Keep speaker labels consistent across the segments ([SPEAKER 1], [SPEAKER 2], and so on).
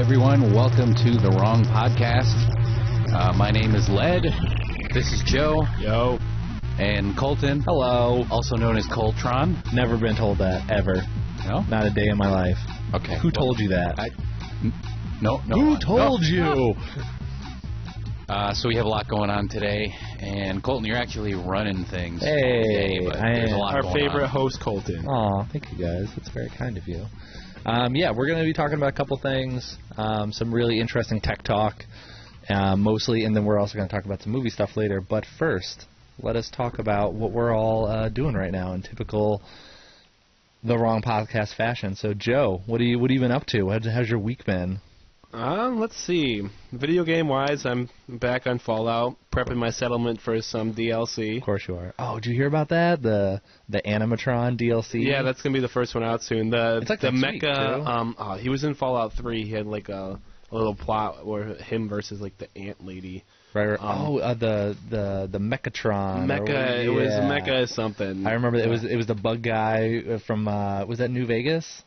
[SPEAKER 1] everyone. Welcome to The Wrong Podcast. My name is Led. This is Joe.
[SPEAKER 2] Yo.
[SPEAKER 1] And Colton.
[SPEAKER 3] Hello.
[SPEAKER 1] Also known as Coltron.
[SPEAKER 3] Never been told that, ever.
[SPEAKER 1] No?
[SPEAKER 3] Not a day in my life.
[SPEAKER 1] Okay.
[SPEAKER 3] Who told you that?
[SPEAKER 1] No.
[SPEAKER 3] Who told you?
[SPEAKER 1] So we have a lot going on today. And Colton, you're actually running things.
[SPEAKER 3] Hey,
[SPEAKER 1] today,
[SPEAKER 3] I am.
[SPEAKER 2] Our favorite host, Colton.
[SPEAKER 3] Aw, thank you guys. That's very kind of you. Yeah, we're going to be talking about a couple things. Some really interesting tech talk, mostly, and then we're also going to talk about some movie stuff later. But first, let us talk about what we're all doing right now in typical The Wrong Podcast fashion. So, Joe, what have you been up to? How's your week been?
[SPEAKER 2] Let's see. Video game-wise, I'm back on Fallout, prepping my settlement for some DLC.
[SPEAKER 3] Of course you are. Oh, did you hear about that? The Animatron DLC?
[SPEAKER 2] Yeah, that's going to be the first one out soon.
[SPEAKER 3] It's like
[SPEAKER 2] the
[SPEAKER 3] next
[SPEAKER 2] mecha,
[SPEAKER 3] week, too.
[SPEAKER 2] He was in Fallout 3. He had like a little plot where him versus like the ant lady.
[SPEAKER 3] Right. The Mechatron.
[SPEAKER 2] Mecha. It was Mecha something.
[SPEAKER 3] I remember it was the bug guy from was that New Vegas?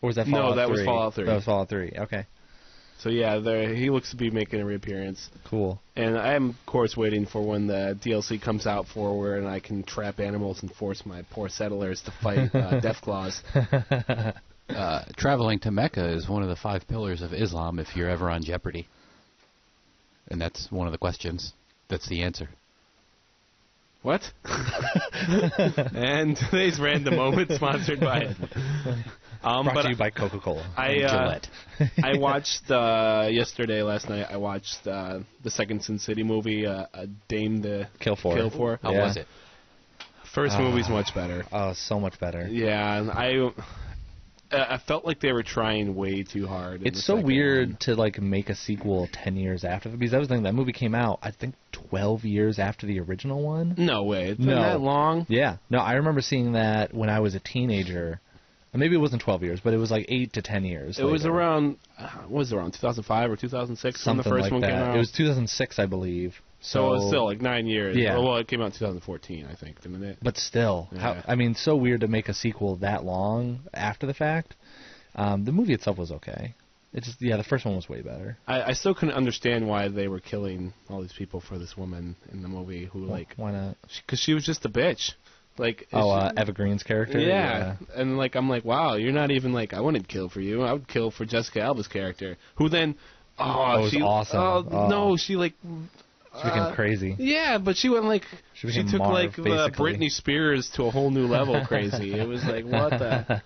[SPEAKER 3] Or was that Fallout 3?
[SPEAKER 2] No, that was Fallout 3.
[SPEAKER 3] That was Fallout 3. Okay.
[SPEAKER 2] So yeah, he looks to be making a reappearance.
[SPEAKER 3] Cool.
[SPEAKER 2] And I am, of course, waiting for when the DLC comes out and I can trap animals and force my poor settlers to fight Deathclaws.
[SPEAKER 1] Traveling to Mecca is one of the 5 pillars of Islam if you're ever on Jeopardy. And that's one of the questions. That's the answer.
[SPEAKER 2] What? And today's Random Moment sponsored by...
[SPEAKER 3] Brought to you by Coca-Cola.
[SPEAKER 1] Gillette.
[SPEAKER 2] I watched, last night, I watched the second Sin City movie, Dame to
[SPEAKER 3] Kill For.
[SPEAKER 1] How was it?
[SPEAKER 2] First movie's much better.
[SPEAKER 3] Oh, so much better.
[SPEAKER 2] Yeah, and I felt like they were trying way too hard.
[SPEAKER 3] It's so weird to make a sequel 10 years after, because that was the thing, that movie came out, I think, 12 years after the original one.
[SPEAKER 2] No way. It's been that long?
[SPEAKER 3] Yeah. No, I remember seeing that when I was a teenager. Maybe it wasn't 12 years, but it was like 8 to 10 years.
[SPEAKER 2] It was around, 2005 or 2006
[SPEAKER 3] Something
[SPEAKER 2] when the first
[SPEAKER 3] like
[SPEAKER 2] one
[SPEAKER 3] that.
[SPEAKER 2] came out?
[SPEAKER 3] It was 2006, I believe.
[SPEAKER 2] So it was still 9 years.
[SPEAKER 3] Yeah.
[SPEAKER 2] Well, it came out in 2014, I think, didn't it?
[SPEAKER 3] But still,
[SPEAKER 2] Yeah.
[SPEAKER 3] So weird to make a sequel that long after the fact. The movie itself was okay. It just, the first one was way better.
[SPEAKER 2] I still couldn't understand why they were killing all these people for this woman in the movie who,
[SPEAKER 3] why not?
[SPEAKER 2] Because she was just a bitch.
[SPEAKER 3] Eva Green's character?
[SPEAKER 2] Yeah. And, I'm like, wow, you're not even, I wouldn't kill for you. I would kill for Jessica Alba's character, who then,
[SPEAKER 3] was awesome.
[SPEAKER 2] No, she,
[SPEAKER 3] she became crazy.
[SPEAKER 2] Yeah, but she went,
[SPEAKER 3] She
[SPEAKER 2] took,
[SPEAKER 3] Marv,
[SPEAKER 2] the
[SPEAKER 3] basically.
[SPEAKER 2] Britney Spears to a whole new level crazy. It was like, what the...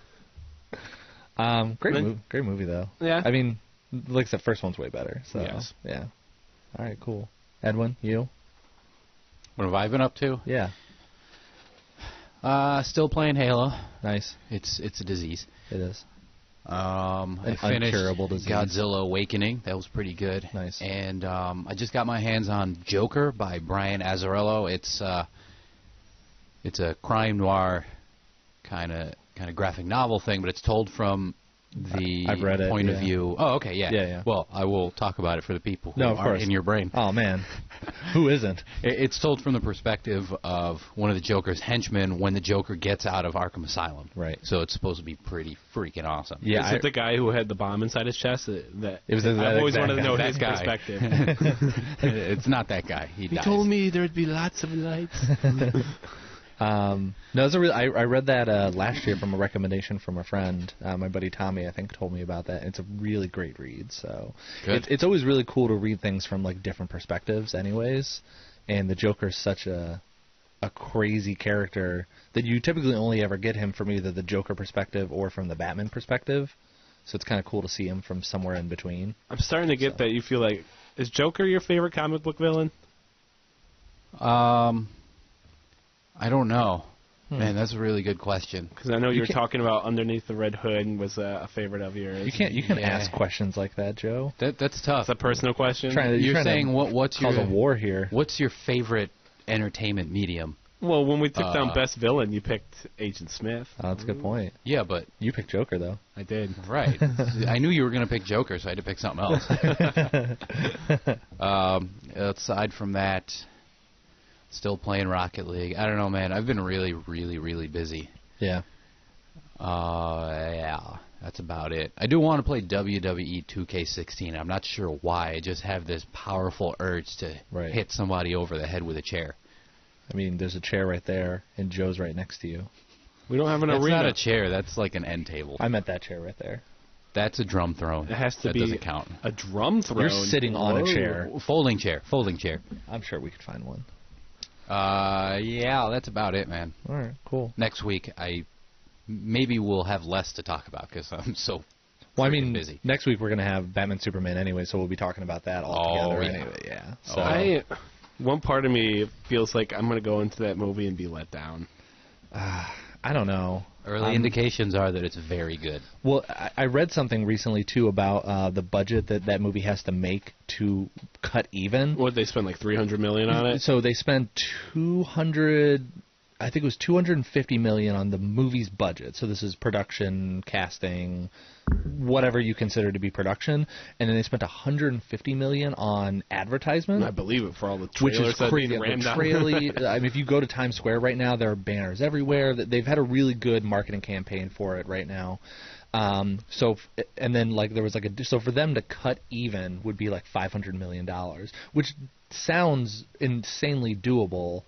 [SPEAKER 3] Great movie, though.
[SPEAKER 2] Yeah.
[SPEAKER 3] I mean, the first one's way better, so,
[SPEAKER 2] yes.
[SPEAKER 3] Yeah. All right, cool. Edwin, you?
[SPEAKER 1] What have I been up to?
[SPEAKER 3] Yeah.
[SPEAKER 1] Still playing Halo.
[SPEAKER 3] Nice.
[SPEAKER 1] It's a disease.
[SPEAKER 3] It is.
[SPEAKER 1] I finished
[SPEAKER 3] uncurable disease.
[SPEAKER 1] Godzilla Awakening. That was pretty good.
[SPEAKER 3] Nice.
[SPEAKER 1] And I just got my hands on Joker by Brian Azzarello. It's a crime noir kind of graphic novel thing, but it's told from the
[SPEAKER 3] I've read it,
[SPEAKER 1] point of view. Oh, okay, yeah.
[SPEAKER 3] Yeah.
[SPEAKER 1] Well, I will talk about it for the people who
[SPEAKER 3] of
[SPEAKER 1] are
[SPEAKER 3] course.
[SPEAKER 1] in your brain.
[SPEAKER 3] Oh, man. Who isn't?
[SPEAKER 1] It's told from the perspective of one of the Joker's henchmen when the Joker gets out of Arkham Asylum.
[SPEAKER 3] Right.
[SPEAKER 1] So it's supposed to be pretty freaking awesome.
[SPEAKER 3] Yeah.
[SPEAKER 2] Is it the guy who had the bomb inside his chest? I've
[SPEAKER 3] that
[SPEAKER 2] always wanted to know
[SPEAKER 1] that
[SPEAKER 2] his
[SPEAKER 1] guy.
[SPEAKER 2] perspective.
[SPEAKER 1] It's not that guy. He dies.
[SPEAKER 2] told me there'd be lots of lights.
[SPEAKER 3] No, I read that last year from a recommendation from a friend. My buddy Tommy, I think, told me about that. It's a really great read. So it's always really cool to read things from different perspectives, anyways. And the Joker's such a crazy character that you typically only ever get him from either the Joker perspective or from the Batman perspective. So it's kind of cool to see him from somewhere in between.
[SPEAKER 2] I'm starting to get that you feel like, is Joker your favorite comic book villain?
[SPEAKER 1] I don't know. Man, that's a really good question.
[SPEAKER 2] Because I know you were talking about Underneath the Red Hood was a favorite of yours.
[SPEAKER 3] You can ask questions like that, Joe.
[SPEAKER 1] That's tough.
[SPEAKER 2] It's a personal question.
[SPEAKER 1] You're saying what's
[SPEAKER 3] cause a war here?
[SPEAKER 1] What's your favorite entertainment medium?
[SPEAKER 2] Well, when we took down Best Villain, you picked Agent Smith.
[SPEAKER 3] Oh, that's a good point.
[SPEAKER 1] Yeah, but
[SPEAKER 3] you picked Joker, though.
[SPEAKER 2] I did.
[SPEAKER 1] Right. I knew you were going to pick Joker, so I had to pick something else. Aside from that, still playing Rocket League. I don't know, man. I've been really, really, really busy.
[SPEAKER 3] Yeah.
[SPEAKER 1] Yeah. That's about it. I do want to play WWE 2K16. I'm not sure why. I just have this powerful urge to hit somebody over the head with a chair.
[SPEAKER 3] I mean, there's a chair right there, and Joe's right next to you.
[SPEAKER 2] We don't have an arena.
[SPEAKER 1] That's not a chair. That's like an end table.
[SPEAKER 3] I meant that chair right there.
[SPEAKER 1] That's a drum throne.
[SPEAKER 2] It has to be.
[SPEAKER 1] That doesn't count.
[SPEAKER 2] A drum throne?
[SPEAKER 3] You're sitting on a chair.
[SPEAKER 1] Folding chair. Folding chair.
[SPEAKER 3] I'm sure we could find one.
[SPEAKER 1] Yeah, that's about it, man.
[SPEAKER 3] All right, cool.
[SPEAKER 1] Next week, maybe we'll have less to talk about because I'm so busy.
[SPEAKER 3] Next week we're going to have Batman Superman anyway, so we'll be talking about that all together anyway. Yeah. So
[SPEAKER 2] one part of me feels like I'm going to go into that movie and be let down.
[SPEAKER 3] I don't know.
[SPEAKER 1] Early indications are that it's very good.
[SPEAKER 3] Well, I read something recently, too, about the budget that movie has to make to cut even.
[SPEAKER 2] What, they spent like $300 million on it?
[SPEAKER 3] So they spent I think it was $250 million on the movie's budget. So this is production, casting, whatever you consider to be production, and then they spent $150 million on advertisement.
[SPEAKER 2] I believe it for all the trailers,
[SPEAKER 3] which is crazy. I mean, if you go to Times Square right now, there are banners everywhere. They've had a really good marketing campaign for it right now. So for them to cut even would be like $500 million, which sounds insanely doable.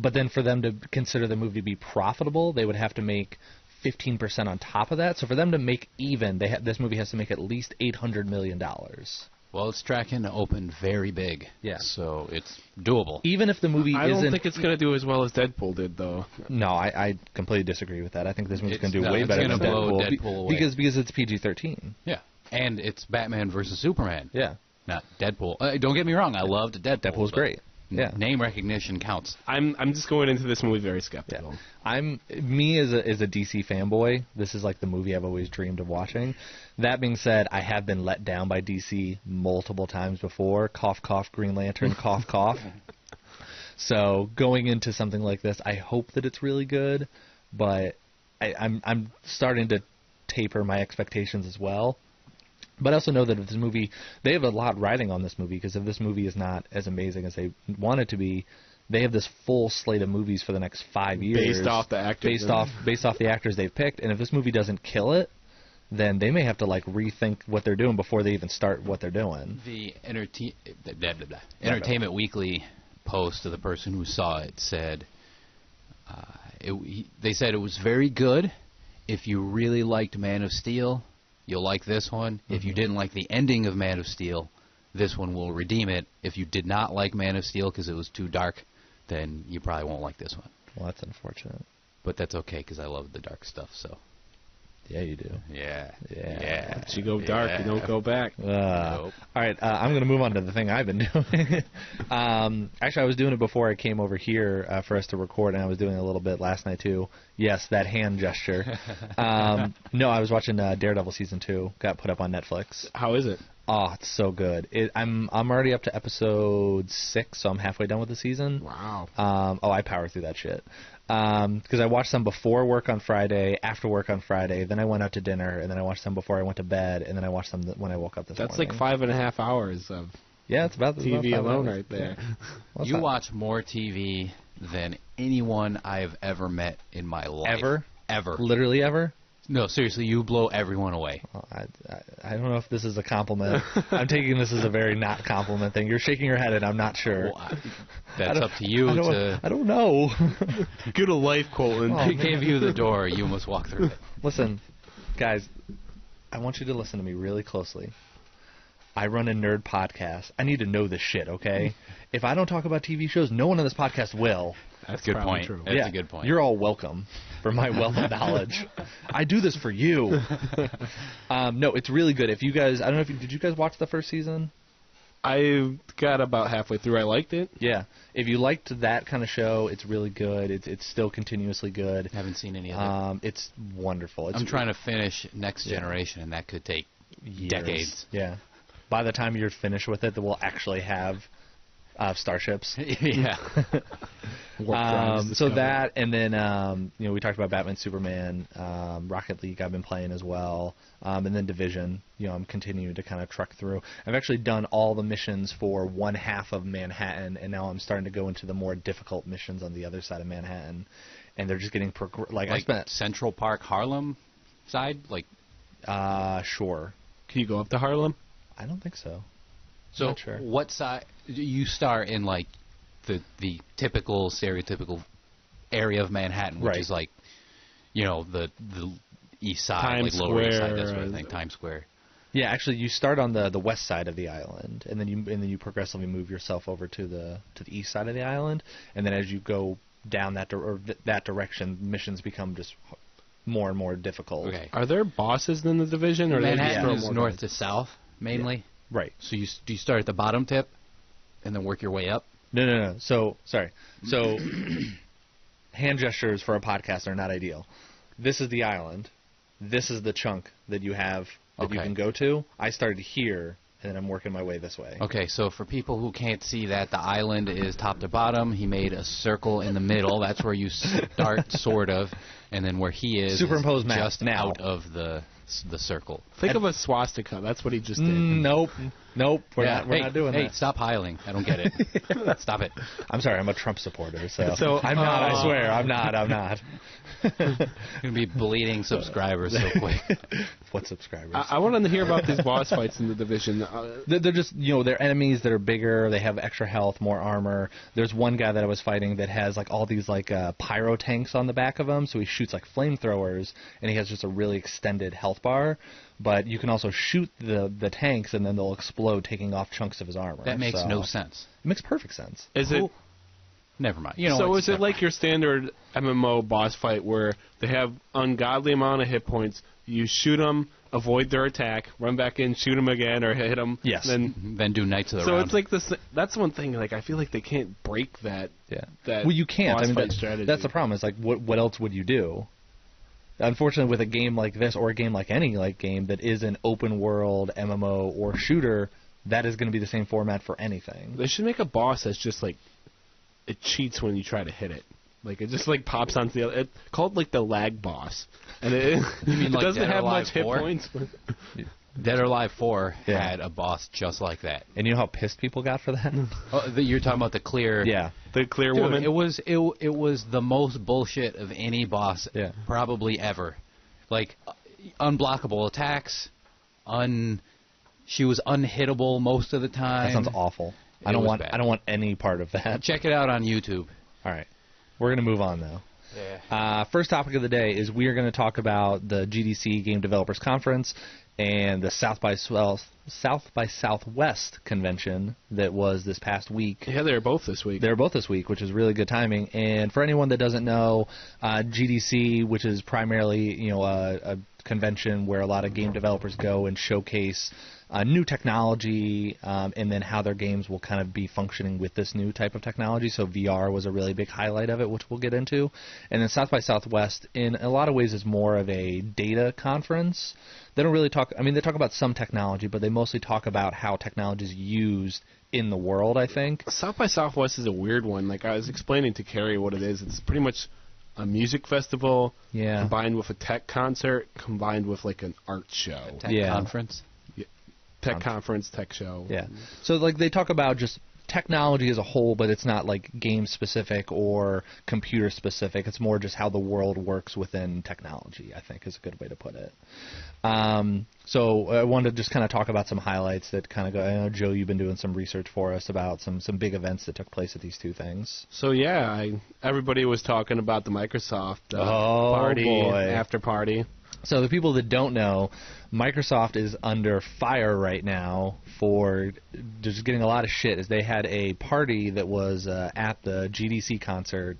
[SPEAKER 3] But then for them to consider the movie to be profitable, they would have to make 15% on top of that. So for them to make even, this movie has to make at least $800 million.
[SPEAKER 1] Well, it's tracking to open very big.
[SPEAKER 3] Yeah.
[SPEAKER 1] So it's doable.
[SPEAKER 3] Even if the movie
[SPEAKER 2] I don't think it's going to do as well as Deadpool did, though.
[SPEAKER 3] No, I completely disagree with that. I think this movie's going to do way better than
[SPEAKER 1] Deadpool away.
[SPEAKER 3] Because it's PG-13.
[SPEAKER 1] Yeah. And it's Batman versus Superman.
[SPEAKER 3] Yeah.
[SPEAKER 1] Not Deadpool. Don't get me wrong. I loved Deadpool.
[SPEAKER 3] Deadpool's great. Yeah.
[SPEAKER 1] Name recognition counts.
[SPEAKER 2] I'm just going into this movie very skeptical.
[SPEAKER 3] Yeah. Me as a DC fanboy, this is like the movie I've always dreamed of watching. That being said, I have been let down by DC multiple times before. Cough, cough, Green Lantern, cough, cough. So going into something like this, I hope that it's really good, but I'm starting to taper my expectations as well. But I also know that if this movie, they have a lot riding on this movie, because if this movie is not as amazing as they want it to be, they have this full slate of movies for the next 5 years.
[SPEAKER 2] Based off the actors.
[SPEAKER 3] Based off the actors they've picked. And if this movie doesn't kill it, then they may have to rethink what they're doing before they even start what they're doing.
[SPEAKER 1] The Entertainment Weekly post of the person who saw it said, they said it was very good. If you really liked Man of Steel, you'll like this one. If you didn't like the ending of Man of Steel, this one will redeem it. If you did not like Man of Steel because it was too dark, then you probably won't like this one.
[SPEAKER 3] Well, that's unfortunate.
[SPEAKER 1] But that's okay because I love the dark stuff, so.
[SPEAKER 3] Yeah, you do.
[SPEAKER 1] Yeah.
[SPEAKER 2] Once you go dark, you don't go back.
[SPEAKER 3] Nope. All right, I'm going to move on to the thing I've been doing. Actually, I was doing it before I came over here for us to record, and I was doing it a little bit last night, too. Yes, that hand gesture. No, I was watching Daredevil Season 2. Got put up on Netflix.
[SPEAKER 2] How is it?
[SPEAKER 3] Oh, it's so good. I'm already up to episode 6, so I'm halfway done with the season.
[SPEAKER 2] Wow.
[SPEAKER 3] I power through that shit. Because I watched some before work on Friday, after work on Friday, then I went out to dinner, and then I watched some before I went to bed, and then I watched some when I woke up this morning.
[SPEAKER 2] That's like 5.5 hours of
[SPEAKER 3] it's about
[SPEAKER 2] TV alone right there.
[SPEAKER 3] Yeah.
[SPEAKER 1] You watch more TV than anyone I've ever met in my life. Ever.
[SPEAKER 3] Literally ever?
[SPEAKER 1] No, seriously, you blow everyone away.
[SPEAKER 3] Well, I don't know if this is a compliment. I'm taking this as a very not compliment thing. You're shaking your head, and I'm not sure.
[SPEAKER 1] Well, that's up to you
[SPEAKER 3] I don't know.
[SPEAKER 2] Get a life, Colton.
[SPEAKER 1] They gave you the door. You must walk through it.
[SPEAKER 3] Listen, guys, I want you to listen to me really closely. I run a nerd podcast. I need to know this shit, okay? If I don't talk about TV shows, no one on this podcast will.
[SPEAKER 1] That's a good point. True. That's a good point.
[SPEAKER 3] You're all welcome for my wealth of knowledge. I do this for you. No, it's really good. If you guys, I don't know if did you guys watch the first season?
[SPEAKER 2] I got about halfway through. I liked it.
[SPEAKER 3] Yeah. If you liked that kind of show, it's really good. It's still continuously good.
[SPEAKER 1] Haven't seen any of it.
[SPEAKER 3] It's wonderful.
[SPEAKER 1] I'm trying to finish Next Generation, and that could take decades.
[SPEAKER 3] Yeah. By the time you're finished with it, we'll actually have starships.
[SPEAKER 1] Yeah.
[SPEAKER 3] So that, and then we talked about Batman, Superman, Rocket League I've been playing as well, and then Division. I'm continuing to kind of truck through. I've actually done all the missions for one half of Manhattan, and now I'm starting to go into the more difficult missions on the other side of Manhattan, and they're just getting I spent
[SPEAKER 1] Central Park, Harlem side,
[SPEAKER 3] Sure.
[SPEAKER 2] Can you go up to Harlem?
[SPEAKER 3] I don't think so.
[SPEAKER 1] So
[SPEAKER 3] Not sure.
[SPEAKER 1] what side you start in, like the typical stereotypical area of Manhattan, which
[SPEAKER 3] Right.
[SPEAKER 1] is like, you know, the east side,
[SPEAKER 2] Times
[SPEAKER 1] like Lower East Side, that
[SPEAKER 2] Square,
[SPEAKER 1] sort of thing, Times Square.
[SPEAKER 3] Yeah, actually, you start on the west side of the island, and then you progressively move yourself over to the east side of the island, and then as you go down that direction, missions become just more and more difficult.
[SPEAKER 1] Okay.
[SPEAKER 2] Are there bosses in the division, or
[SPEAKER 1] Manhattan
[SPEAKER 2] they
[SPEAKER 1] is
[SPEAKER 2] just throw
[SPEAKER 1] north
[SPEAKER 2] more
[SPEAKER 1] to south mainly.
[SPEAKER 3] Right.
[SPEAKER 1] So do you start at the bottom tip and then work your way up?
[SPEAKER 3] No. So, sorry. So, hand gestures for a podcast are not ideal. This is the island. This is the chunk that you have that you
[SPEAKER 1] Okay.
[SPEAKER 3] can go to. I started here, and then I'm working my way this way.
[SPEAKER 1] Okay, so for people who can't see that, the island is top to bottom. He made a circle in the middle. That's where you start, sort of, and then where he is
[SPEAKER 3] Superimpose map
[SPEAKER 1] just
[SPEAKER 3] now.
[SPEAKER 1] out of the circle.
[SPEAKER 2] Think of a swastika. That's what he just did.
[SPEAKER 3] Nope. We're
[SPEAKER 1] Hey,
[SPEAKER 3] not doing
[SPEAKER 1] hey,
[SPEAKER 3] that.
[SPEAKER 1] stop hiling. I don't get it. Stop it.
[SPEAKER 3] I'm sorry, I'm a Trump supporter, so,
[SPEAKER 2] So,
[SPEAKER 3] I'm not. I swear, I'm not.
[SPEAKER 1] You're going to be bleeding subscribers so quick.
[SPEAKER 3] What subscribers?
[SPEAKER 2] I want to hear about these boss fights in the division.
[SPEAKER 3] They're just, they're enemies that are bigger. They have extra health, more armor. There's one guy that I was fighting that has like all these like pyro tanks on the back of him, so he shoots like flamethrowers, and he has just a really extended health bar. But you can also shoot the tanks, and then they'll explode, taking off chunks of his armor.
[SPEAKER 1] That makes
[SPEAKER 3] So,
[SPEAKER 1] no sense.
[SPEAKER 3] It makes perfect sense.
[SPEAKER 2] Is it?
[SPEAKER 1] Never mind.
[SPEAKER 2] So
[SPEAKER 1] it's
[SPEAKER 2] is it
[SPEAKER 1] never
[SPEAKER 2] like
[SPEAKER 1] mind.
[SPEAKER 2] your standard MMO boss fight where they have ungodly amount of hit points? You shoot them, avoid their attack, run back in, shoot them again, or hit them.
[SPEAKER 3] Yes.
[SPEAKER 1] Then do Knights of the
[SPEAKER 2] So
[SPEAKER 1] Round.
[SPEAKER 2] it's like this. That's one thing. Like I feel like they can't break that.
[SPEAKER 3] Yeah.
[SPEAKER 2] That
[SPEAKER 3] Well, you can't.
[SPEAKER 2] boss
[SPEAKER 3] I mean,
[SPEAKER 2] fight strategy.
[SPEAKER 3] that's the problem. It's like, what else would you do? Unfortunately, with a game like this, or a game like any game that is an open world MMO or shooter, that is going to be the same format for anything.
[SPEAKER 2] They should make a boss that's just like it cheats when you try to hit it. Like it just like pops onto the other. Called like the lag boss, and it,
[SPEAKER 1] You mean
[SPEAKER 2] it
[SPEAKER 1] like
[SPEAKER 2] doesn't
[SPEAKER 1] Dead or
[SPEAKER 2] have
[SPEAKER 1] Alive
[SPEAKER 2] much hit
[SPEAKER 1] 4?
[SPEAKER 2] points.
[SPEAKER 1] Dead or Alive 4
[SPEAKER 3] Yeah.
[SPEAKER 1] had a boss just like that.
[SPEAKER 3] And you know how pissed people got for that?
[SPEAKER 1] You're talking about the clear...
[SPEAKER 3] Yeah.
[SPEAKER 2] The clear
[SPEAKER 1] Dude,
[SPEAKER 2] woman.
[SPEAKER 1] it was the most bullshit of any boss
[SPEAKER 3] Yeah.
[SPEAKER 1] probably ever. Like, unblockable attacks, she was unhittable most of the time.
[SPEAKER 3] That sounds awful. I
[SPEAKER 1] It
[SPEAKER 3] don't
[SPEAKER 1] was
[SPEAKER 3] want.
[SPEAKER 1] bad.
[SPEAKER 3] I don't want any part of that.
[SPEAKER 1] Check it out on YouTube.
[SPEAKER 3] All right, we're gonna move on though.
[SPEAKER 1] Yeah.
[SPEAKER 3] First topic of the day is we are going to talk about the GDC Game Developers Conference and the South by Southwest convention that was this past week.
[SPEAKER 2] Yeah, they were both this week.
[SPEAKER 3] They were both this week, which is really good timing. And for anyone that doesn't know, GDC, which is primarily a convention where a lot of game developers go and showcase new technology, and then how their games will kind of be functioning with this new type of technology. So VR was a really big highlight of it, which we'll get into. And then South by Southwest, in a lot of ways, is more of a data conference. They don't really talk. I mean, they talk about some technology, but they mostly talk about how technology is used in the world, I think.
[SPEAKER 2] South by Southwest is a weird one. Like I was explaining to Carrie what it is. It's pretty much a music festival combined with a tech concert, combined with like an art show.
[SPEAKER 1] Tech
[SPEAKER 3] Yeah.
[SPEAKER 1] conference.
[SPEAKER 2] Tech conference, tech show.
[SPEAKER 3] Yeah. So like they talk about just technology as a whole, but it's not like game specific or computer specific. It's more just how the world works within technology, I think is a good way to put it. So I wanted to just kind of talk about some highlights that kind of go. I know, Joe, you've been doing some research for us about some big events that took place at these two things.
[SPEAKER 2] So yeah, everybody was talking about the Microsoft
[SPEAKER 3] Oh,
[SPEAKER 2] party,
[SPEAKER 3] boy.
[SPEAKER 2] after party.
[SPEAKER 3] So the people that don't know, Microsoft is under fire right now for just getting a lot of shit, as they had a party that was at the GDC concert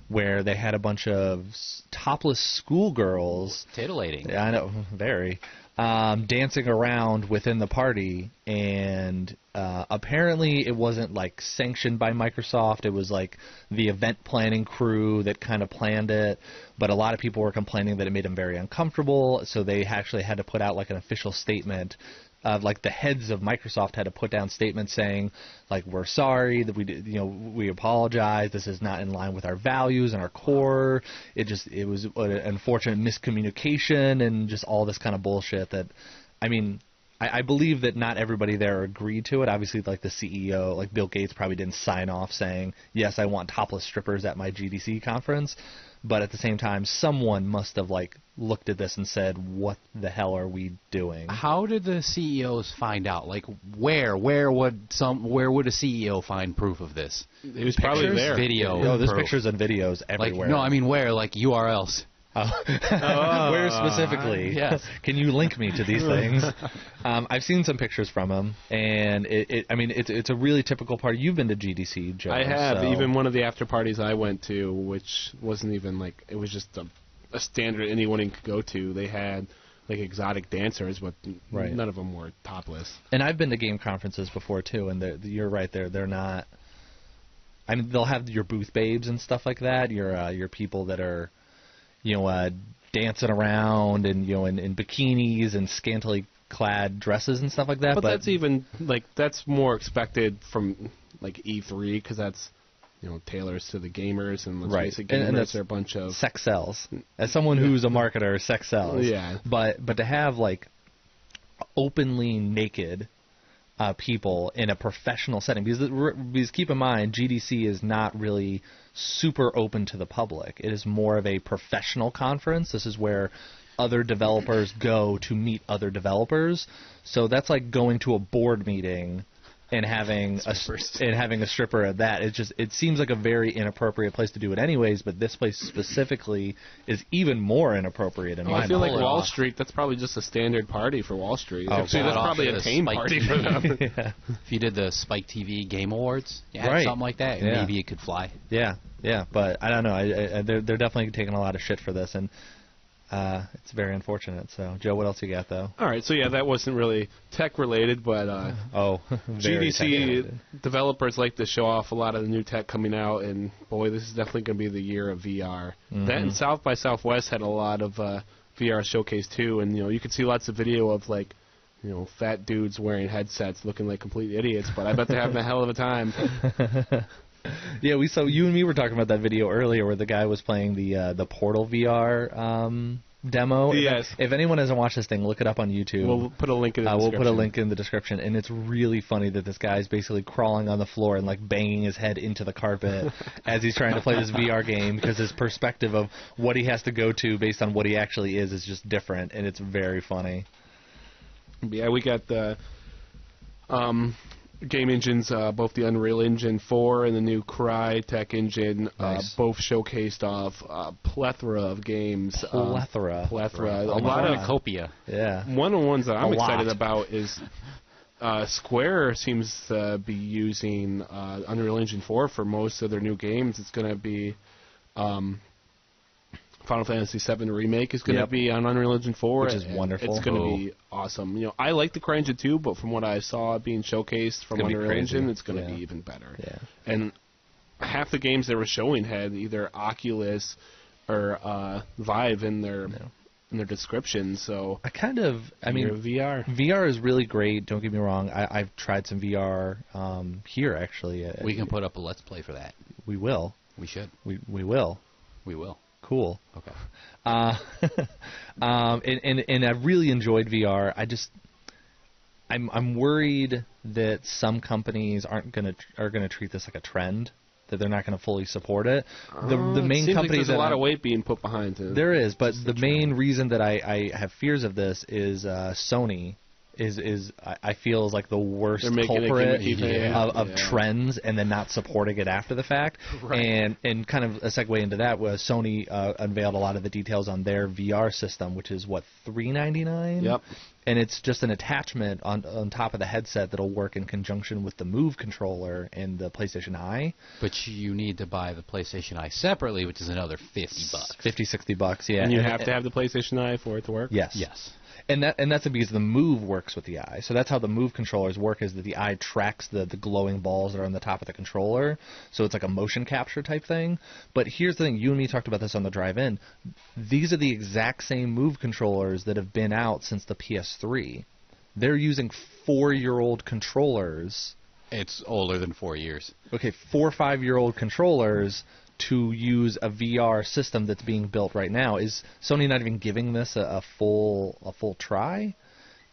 [SPEAKER 3] where they had a bunch of topless schoolgirls.
[SPEAKER 1] Titillating.
[SPEAKER 3] I know, very. Dancing around within the party, and apparently it wasn't like sanctioned by Microsoft. It was like the event planning crew that kind of planned it, but a lot of people were complaining that it made them very uncomfortable, so they actually had to put out like an official statement. Like the heads of Microsoft had to put down statements saying, like, we're sorry that we apologize. This is not in line with our values and our core. It was an unfortunate miscommunication and just all this kind of bullshit. That, I mean, I believe that not everybody there agreed to it. Obviously, like the CEO, like Bill Gates, probably didn't sign off saying, yes, I want topless strippers at my GDC conference. But at the same time, someone must have like looked at this and said, what the hell are we doing?
[SPEAKER 1] How did the CEOs find out? Like, where would a CEO find proof of this?
[SPEAKER 2] It was probably there.
[SPEAKER 1] Video.
[SPEAKER 3] No, there's pictures and videos everywhere.
[SPEAKER 1] Like, no, I mean where? Like URLs.
[SPEAKER 3] Where specifically?
[SPEAKER 1] Yes.
[SPEAKER 3] Can you link me to these things? I've seen some pictures from him, and it's a really typical party. You've been to GDC, Joe.
[SPEAKER 2] I have.
[SPEAKER 3] So.
[SPEAKER 2] Even one of the after parties I went to, which wasn't even like, it was just a standard anyone could go to. They had like exotic dancers, but none of them were topless.
[SPEAKER 3] And I've been to game conferences before too, and you're right there. They're not. I mean, they'll have your booth babes and stuff like that. Your people that are, dancing around and in bikinis and scantily clad dresses and stuff like that.
[SPEAKER 2] But that's even that's more expected from like E3 because that's tailors to the gamers and let's face it, gamers are a bunch of
[SPEAKER 3] sex sells. As someone who's a marketer, sex sells.
[SPEAKER 2] Yeah.
[SPEAKER 3] But to have like openly naked people in a professional setting, because keep in mind, GDC is not really super open to the public. It is more of a professional conference. This is where other developers go to meet other developers. So that's like going to a board meeting and having a stripper at that. It seems like a very inappropriate place to do it anyways, but this place specifically is even more inappropriate in my mind.
[SPEAKER 2] I feel like Wall Street, that's probably just a standard party for Wall Street. Actually, that's probably a tame party for them.
[SPEAKER 1] Yeah. If you did the Spike TV Game Awards, something like that, maybe it could fly.
[SPEAKER 3] Yeah, but I don't know. They're definitely taking a lot of shit for this, and it's very unfortunate. So, Joe, what else you got, though?
[SPEAKER 2] All right, so that wasn't really tech-related, but GDC developers like to show off a lot of the new tech coming out, and, boy, this is definitely going to be the year of VR. Mm-hmm. That and South by Southwest had a lot of VR showcase, too, and, you could see lots of video of, like, fat dudes wearing headsets looking like complete idiots, but I bet they're having a hell of a time.
[SPEAKER 3] Yeah, you and me were talking about that video earlier where the guy was playing the Portal VR demo.
[SPEAKER 2] Yes.
[SPEAKER 3] If anyone hasn't watched this thing, look it up on YouTube.
[SPEAKER 2] We'll put a link in the description.
[SPEAKER 3] We'll put a link in the description, and it's really funny that this guy's basically crawling on the floor and like banging his head into the carpet as he's trying to play this VR game because his perspective of what he has to go to based on what he actually is just different, and it's very funny.
[SPEAKER 2] Yeah, we got the game engines, both the Unreal Engine 4 and the new Crytek engine, both showcased off a plethora of games.
[SPEAKER 3] Plethora.
[SPEAKER 2] A lot of
[SPEAKER 1] copia.
[SPEAKER 3] Yeah.
[SPEAKER 2] One of the ones that I'm excited about is Square seems to be using Unreal Engine 4 for most of their new games. It's going to be Final Fantasy VII Remake is going to be on Unreal Engine 4.
[SPEAKER 3] Which is wonderful.
[SPEAKER 2] It's going to be awesome. I like the CryEngine 2, but from what I saw being showcased from Unreal Engine, it's going to be even better.
[SPEAKER 3] Yeah.
[SPEAKER 2] And half the games they were showing had either Oculus or Vive in their description. So VR.
[SPEAKER 3] VR is really great. Don't get me wrong. I've tried some VR here actually.
[SPEAKER 1] We can put up a Let's Play for that.
[SPEAKER 3] We will.
[SPEAKER 1] We should.
[SPEAKER 3] We will.
[SPEAKER 1] We will.
[SPEAKER 3] Cool.
[SPEAKER 1] Okay.
[SPEAKER 3] And I really enjoyed VR. I'm worried that some companies are gonna treat this like a trend, that they're not going to fully support it. The main company
[SPEAKER 2] there's a lot of weight being put behind it.
[SPEAKER 3] There is, but the main reason that I have fears of this is Sony. I feel is like the worst culprit of trends and then not supporting it after the fact.
[SPEAKER 2] Right.
[SPEAKER 3] And kind of a segue into that was Sony unveiled a lot of the details on their VR system, which is $399?
[SPEAKER 2] Yep.
[SPEAKER 3] And it's just an attachment on top of the headset that'll work in conjunction with the Move controller and the PlayStation Eye.
[SPEAKER 1] But you need to buy the PlayStation Eye separately, which is another $50.
[SPEAKER 3] $50-$60, yeah.
[SPEAKER 2] And you have to have the PlayStation Eye for it to work?
[SPEAKER 3] Yes.
[SPEAKER 1] Yes.
[SPEAKER 3] And that's because the Move works with the Eye. So that's how the Move controllers work, is that the Eye tracks the glowing balls that are on the top of the controller. So it's like a motion capture type thing. But here's the thing. You and me talked about this on the drive-in. These are the exact same Move controllers that have been out since the PS3. They're using 4-year-old controllers.
[SPEAKER 1] It's older than 4 years.
[SPEAKER 3] Okay, 4 or 5-year-old controllers to use a VR system that's being built right now. Is Sony not even giving this a full try?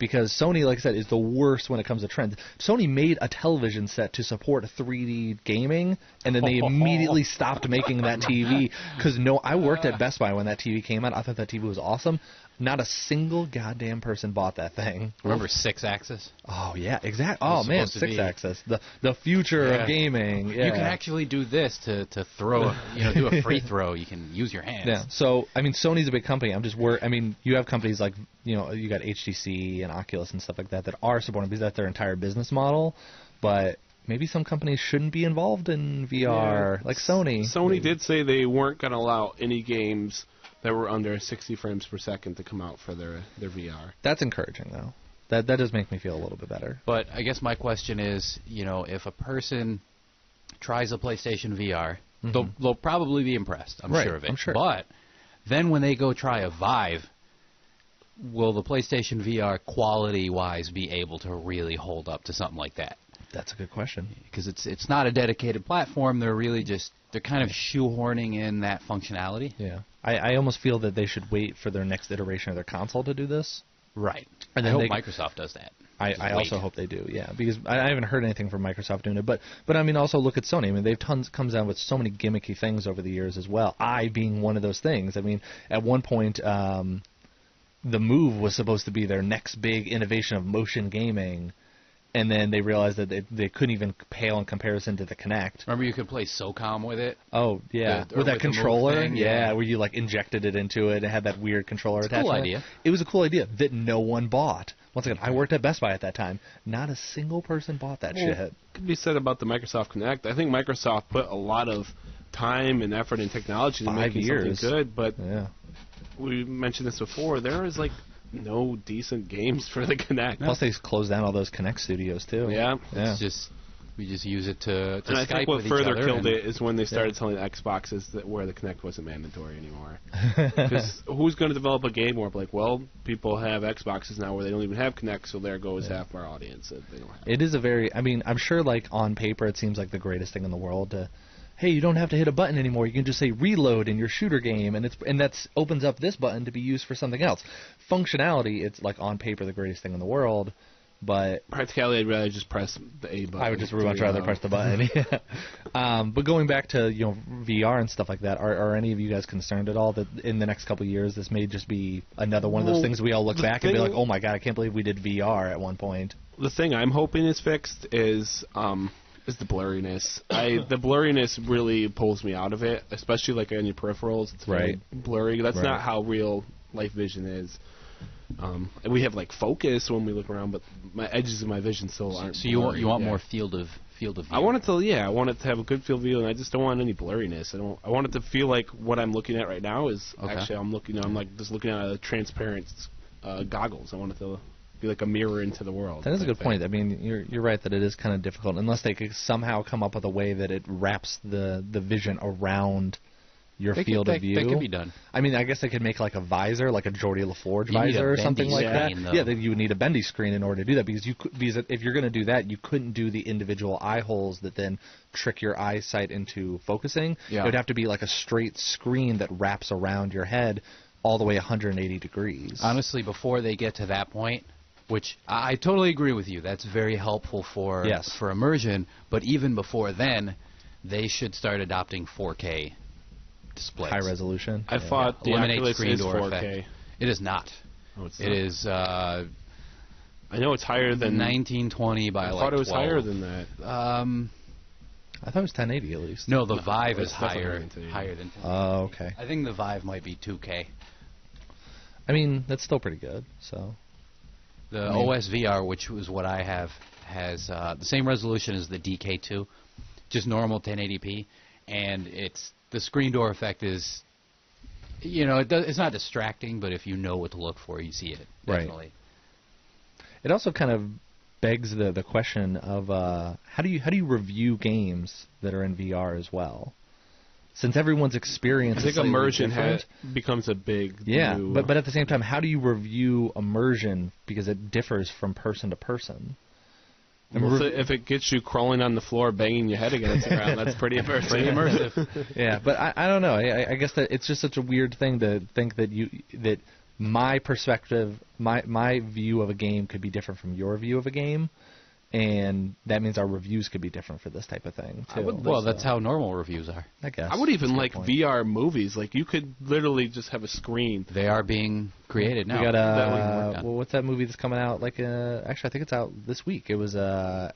[SPEAKER 3] because Sony, like I said, is the worst when it comes to trends. Sony made a television set to support 3D gaming, and then they immediately stopped making that TV because I worked at Best Buy when that TV came out. I thought that TV was awesome. Not a single goddamn person bought that thing.
[SPEAKER 1] Remember 6-axis?
[SPEAKER 3] Oh, yeah, exactly. Oh, man, 6-axis. The future of gaming. Yeah.
[SPEAKER 1] You can actually do this to throw, do a free throw. You can use your hands.
[SPEAKER 3] Yeah, so, I mean, Sony's a big company. I'm just worried. I mean, you have companies like, you got HTC and Oculus and stuff like that are supporting because that's their entire business model. But maybe some companies shouldn't be involved in VR, like Sony.
[SPEAKER 2] Sony did say they weren't going to allow any games that were under 60 frames per second to come out for their VR.
[SPEAKER 3] That's encouraging, though. That does make me feel a little bit better.
[SPEAKER 1] But I guess my question is, if a person tries a PlayStation VR, they'll probably be impressed, I'm sure of it.
[SPEAKER 3] I'm sure.
[SPEAKER 1] But then when they go try a Vive, will the PlayStation VR quality-wise be able to really hold up to something like that?
[SPEAKER 3] That's a good question.
[SPEAKER 1] Because it's not a dedicated platform. They're really they're kind of shoehorning in that functionality.
[SPEAKER 3] Yeah. I almost feel that they should wait for their next iteration of their console to do this.
[SPEAKER 1] Right.
[SPEAKER 3] And
[SPEAKER 1] I
[SPEAKER 3] then
[SPEAKER 1] hope Microsoft does that.
[SPEAKER 3] I also hope they do, yeah, because I haven't heard anything from Microsoft doing it. But I mean, also look at Sony. I mean, they've comes out with so many gimmicky things over the years as well. Being one of those things. I mean, at one point, the Move was supposed to be their next big innovation of motion gaming. And then they realized that they couldn't even pale in comparison to the Kinect.
[SPEAKER 1] Remember, you could play SOCOM with it?
[SPEAKER 3] Oh, yeah. With that controller? Yeah, where you, injected it into it and had that weird controller attachment.
[SPEAKER 1] Cool idea.
[SPEAKER 3] It was a cool idea that no one bought. Once again, I worked at Best Buy at that time. Not a single person bought that shit.
[SPEAKER 2] Could be said about the Microsoft Kinect. I think Microsoft put a lot of time and effort and technology to making something good, but we mentioned this before. There is, no decent games for the Kinect.
[SPEAKER 3] Plus, they closed down all those Kinect studios too.
[SPEAKER 2] Yeah,
[SPEAKER 1] we just use it to
[SPEAKER 2] and
[SPEAKER 1] Skype
[SPEAKER 2] I think what
[SPEAKER 1] with
[SPEAKER 2] further
[SPEAKER 1] each other
[SPEAKER 2] killed it is when they started selling Xboxes where the Kinect wasn't mandatory anymore. Because who's going to develop a game where people have Xboxes now where they don't even have Kinect, so there goes half our audience that they don't have.
[SPEAKER 3] It is I'm sure on paper it seems like the greatest thing in the world to. Hey, you don't have to hit a button anymore. You can just say reload in your shooter game, and that opens up this button to be used for something else. Functionality, it's on paper the greatest thing in the world, but
[SPEAKER 2] practicality, I'd rather just press the A button.
[SPEAKER 3] I would just much rather press the button. But going back to VR and stuff like that, are any of you guys concerned at all that in the next couple of years this may just be another one of those things we all look back and be like, oh my god, I can't believe we did VR at one point.
[SPEAKER 2] The thing I'm hoping is fixed is the blurriness. The blurriness really pulls me out of it, especially on your peripherals. It's very blurry. That's not how real life vision is. And we have focus when we look around, but my edges of my vision still aren't.
[SPEAKER 1] So you want more field of view.
[SPEAKER 2] I want it to have a good field of view, and I just don't want any blurriness. I want it to feel like what I'm looking at right now is actually I'm just looking at a transparent goggles. I want it to be like a mirror into the world.
[SPEAKER 3] That is a good point. I mean, you're right that it is kind of difficult unless they could somehow come up with a way that it wraps the vision around your field of view.
[SPEAKER 1] That could be done.
[SPEAKER 3] I mean, I guess they could make a visor, like a Geordie LaForge visor or something like that. Yeah, you would need a bendy screen in order to do that because if you're going to do that, you couldn't do the individual eye holes that then trick your eyesight into focusing. Yeah. It would have to be a straight screen that wraps around your head all the way 180 degrees.
[SPEAKER 1] Honestly, before they get to that point, which I totally agree with you. That's very helpful for immersion. But even before then, they should start adopting 4K displays.
[SPEAKER 3] High resolution.
[SPEAKER 2] I thought the Oculus is 4K.
[SPEAKER 1] Effect. It is not.
[SPEAKER 2] Oh, it's
[SPEAKER 1] not. It is.
[SPEAKER 2] I know it's higher than
[SPEAKER 1] 1920 by 12.
[SPEAKER 2] I thought it was higher than that.
[SPEAKER 3] I thought it was 1080 at least.
[SPEAKER 1] No, the Vive is higher than 1080.
[SPEAKER 3] Oh, okay.
[SPEAKER 1] I think the Vive might be 2K.
[SPEAKER 3] I mean, that's still pretty good. So.
[SPEAKER 1] The OS VR, which was what I have, has the same resolution as the DK2, just normal 1080p, and the screen door effect is, it's not distracting, but if you know what to look for, you see it definitely.
[SPEAKER 3] Right. It also kind of begs the question of how do you review games that are in VR as well? Since everyone's experience
[SPEAKER 2] I think immersion becomes a big new...
[SPEAKER 3] but at the same time, how do you review immersion because it differs from person to person?
[SPEAKER 2] Well, if it gets you crawling on the floor, banging your head against the ground, that's pretty immersive.
[SPEAKER 3] Yeah, but I don't know. I guess that it's just such a weird thing to think that my perspective, my view of a game could be different from your view of a game. And that means our reviews could be different for this type of thing, too.
[SPEAKER 1] That's how normal reviews are.
[SPEAKER 3] I guess.
[SPEAKER 2] I would even like VR movies. Like, you could literally just have a screen.
[SPEAKER 1] They are being created now.
[SPEAKER 3] We got what's that movie that's coming out? Actually, I think it's out this week. It was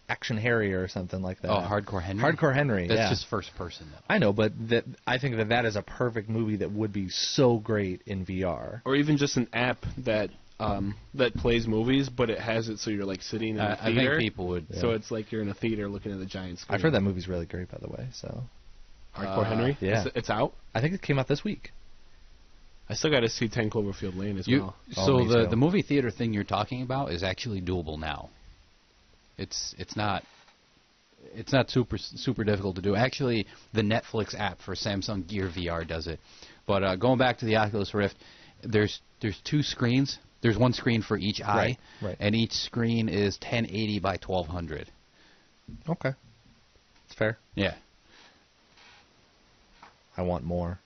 [SPEAKER 3] Action Harry or something like that.
[SPEAKER 1] Oh, Hardcore Henry?
[SPEAKER 3] Hardcore Henry,
[SPEAKER 1] That's just first person, though.
[SPEAKER 3] I know, but I think that is a perfect movie that would be so great in VR.
[SPEAKER 2] Or even just an app that plays movies, but it has it so you're like sitting in a theater.
[SPEAKER 1] I think people would.
[SPEAKER 2] So it's like you're in a theater looking at the giant screen.
[SPEAKER 3] I've heard that movie's really great, by the way. So,
[SPEAKER 2] Hardcore Henry.
[SPEAKER 3] Yeah,
[SPEAKER 2] it's out.
[SPEAKER 3] I think it came out this week.
[SPEAKER 2] I still got to see 10 Cloverfield Lane as well.
[SPEAKER 1] So the movie theater thing you're talking about is actually doable now. It's not super difficult to do. Actually, the Netflix app for Samsung Gear VR does it. But going back to the Oculus Rift, there's two screens. There's one screen for each eye,
[SPEAKER 3] right.
[SPEAKER 1] And each screen is 1080 by 1200.
[SPEAKER 3] Okay. It's fair.
[SPEAKER 1] Yeah.
[SPEAKER 3] I want more.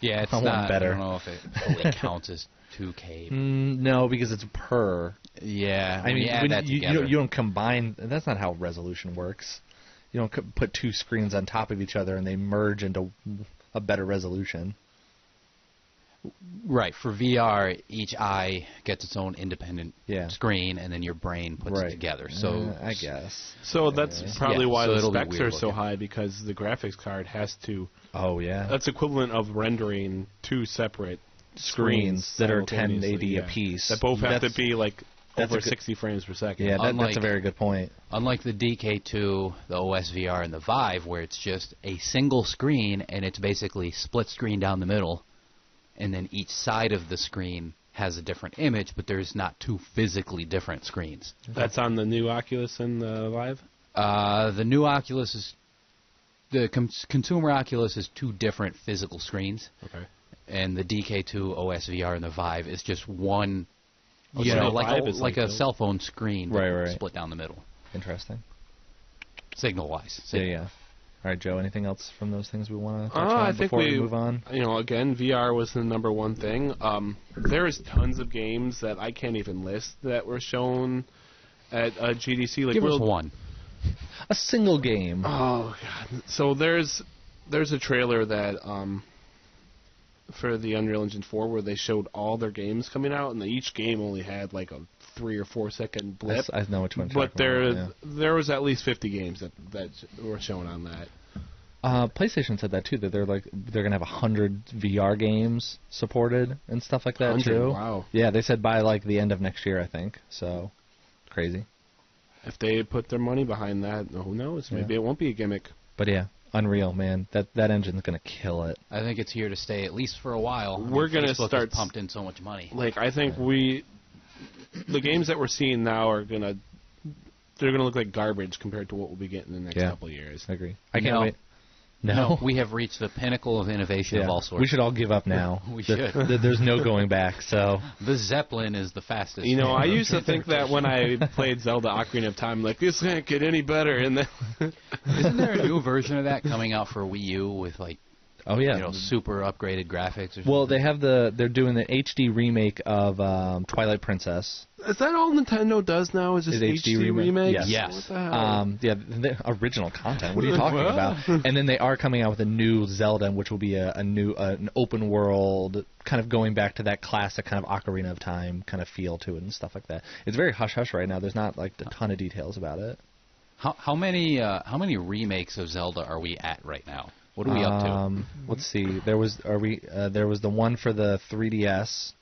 [SPEAKER 1] Yeah, it's
[SPEAKER 3] want better.
[SPEAKER 1] I don't know if it fully counts as 2K.
[SPEAKER 3] No, because it's per.
[SPEAKER 1] Yeah.
[SPEAKER 3] I mean, you don't combine. That's not how resolution works. You don't put two screens on top of each other and they merge into a better resolution.
[SPEAKER 1] Right. For VR, each eye gets its own independent screen, and then your brain puts it together. So
[SPEAKER 3] I guess.
[SPEAKER 2] So that's probably why the specs are so high, because the graphics card has to.
[SPEAKER 3] Oh yeah.
[SPEAKER 2] That's equivalent of rendering two separate
[SPEAKER 3] screens that are 1080 apiece.
[SPEAKER 2] That both have to be like over 60 frames per second.
[SPEAKER 3] Yeah, that's a very good point.
[SPEAKER 1] Unlike the DK2, the OS VR, and the Vive, where it's just a single screen and it's basically split screen down the middle. And then each side of the screen has a different image, but there's not two physically different screens.
[SPEAKER 2] That's on the new Oculus and the Vive?
[SPEAKER 1] The new Oculus is... The consumer Oculus is two different physical screens.
[SPEAKER 2] Okay.
[SPEAKER 1] And the DK2 OS VR and the Vive is just one, like a cell phone screen,
[SPEAKER 3] right.
[SPEAKER 1] split down the middle.
[SPEAKER 3] Interesting.
[SPEAKER 1] Signal-wise.
[SPEAKER 3] Yeah. All right, Joe, anything else from those things we want to touch on before we move on?
[SPEAKER 2] Again, VR was the number one thing. There's tons of games that I can't even list that were shown at GDC.
[SPEAKER 1] Give us one.
[SPEAKER 3] A single game.
[SPEAKER 2] Oh, God. So there's a trailer that for the Unreal Engine 4 where they showed all their games coming out, and each game only had like a 3 or 4 second blip.
[SPEAKER 3] I know which one.
[SPEAKER 2] But there was at least 50 games that were shown on that.
[SPEAKER 3] PlayStation said that too. That they're gonna have 100 VR games supported and stuff like that too.
[SPEAKER 2] Wow.
[SPEAKER 3] Yeah, they said by like the end of next year, I think. So crazy.
[SPEAKER 2] If they put their money behind that, who knows? Maybe it won't be a gimmick.
[SPEAKER 3] But yeah, Unreal, man, that engine's gonna kill it.
[SPEAKER 1] I think it's here to stay at least for a while.
[SPEAKER 2] We're gonna start
[SPEAKER 1] pumped in so much money.
[SPEAKER 2] Like I think the games that we're seeing now are gonna look like garbage compared to what we'll be getting in the next couple of years.
[SPEAKER 3] I agree. I can't wait. No,
[SPEAKER 1] we have reached the pinnacle of innovation of all sorts.
[SPEAKER 3] We should all give up now.
[SPEAKER 1] We should.
[SPEAKER 3] There's no going back. So
[SPEAKER 1] the Zeppelin is the fastest.
[SPEAKER 2] I used to think that when I played Zelda Ocarina of Time, like this can't get any better. And then
[SPEAKER 1] isn't there a new version of that coming out for Wii U with like?
[SPEAKER 3] Oh yeah,
[SPEAKER 1] super upgraded graphics. Or something?
[SPEAKER 3] Well, they're doing the HD remake of Twilight Princess.
[SPEAKER 2] Is that all Nintendo does now? Is just HD remakes?
[SPEAKER 3] Yes.
[SPEAKER 2] What the hell?
[SPEAKER 3] The original content. What are you talking about? And then they are coming out with a new Zelda, which will be an open world, kind of going back to that classic kind of Ocarina of Time kind of feel to it and stuff like that. It's very hush hush right now. There's not like a ton of details about it.
[SPEAKER 1] How many remakes of Zelda are we at right now? What are we up to?
[SPEAKER 3] Let's see. There was the one for the 3DS.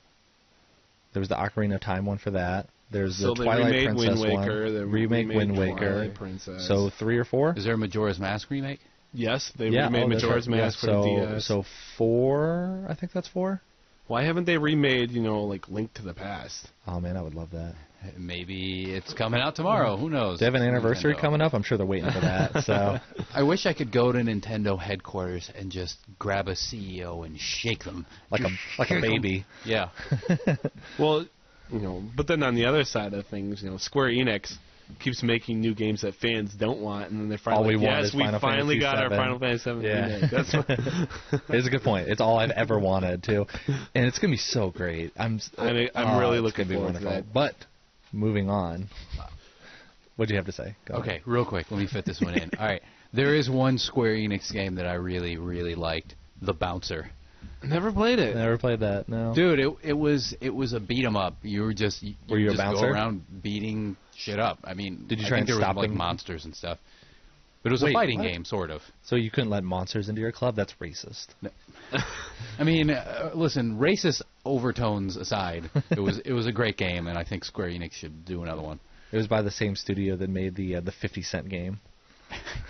[SPEAKER 3] There was the Ocarina of Time one for that. There's the Twilight Princess one. Remake Wind Waker. So 3 or 4?
[SPEAKER 1] Is there a Majora's Mask remake?
[SPEAKER 2] Yes, they remade Majora's Mask for the DS.
[SPEAKER 3] So 4, I think that's 4.
[SPEAKER 2] Why haven't they remade, like Link to the Past?
[SPEAKER 3] Oh man, I would love that.
[SPEAKER 1] Maybe it's coming out tomorrow. Who knows?
[SPEAKER 3] They have an anniversary coming up. I'm sure they're waiting for that. So
[SPEAKER 1] I wish I could go to Nintendo headquarters and just grab a CEO and shake them
[SPEAKER 3] like a baby.
[SPEAKER 1] Yeah.
[SPEAKER 2] Well, but then on the other side of things, Square Enix keeps making new games that fans don't want, and then they're finally yes, we finally got our Final Fantasy VII remake. That's
[SPEAKER 3] it's a good point. It's all I've ever wanted to, and it's gonna be so great. I'm
[SPEAKER 2] really looking forward to that.
[SPEAKER 3] But moving on, what do you have to say? Go
[SPEAKER 1] okay, real quick, let me fit this one in. All right, there is one Square Enix game that I really, really liked, The Bouncer.
[SPEAKER 2] Never played it.
[SPEAKER 3] Never played that. No,
[SPEAKER 1] dude. It was a beat 'em up. You were just
[SPEAKER 3] were you
[SPEAKER 1] just
[SPEAKER 3] a bouncer?
[SPEAKER 1] Go around beating shit up. I mean,
[SPEAKER 3] did you try and
[SPEAKER 1] there
[SPEAKER 3] stop
[SPEAKER 1] was, like
[SPEAKER 3] them?
[SPEAKER 1] Monsters and stuff? But it was a fighting game, sort of.
[SPEAKER 3] So you couldn't let monsters into your club? That's racist.
[SPEAKER 1] No. I mean, listen, racist overtones aside, it was a great game, and I think Square Enix should do another one.
[SPEAKER 3] It was by the same studio that made the 50-cent game.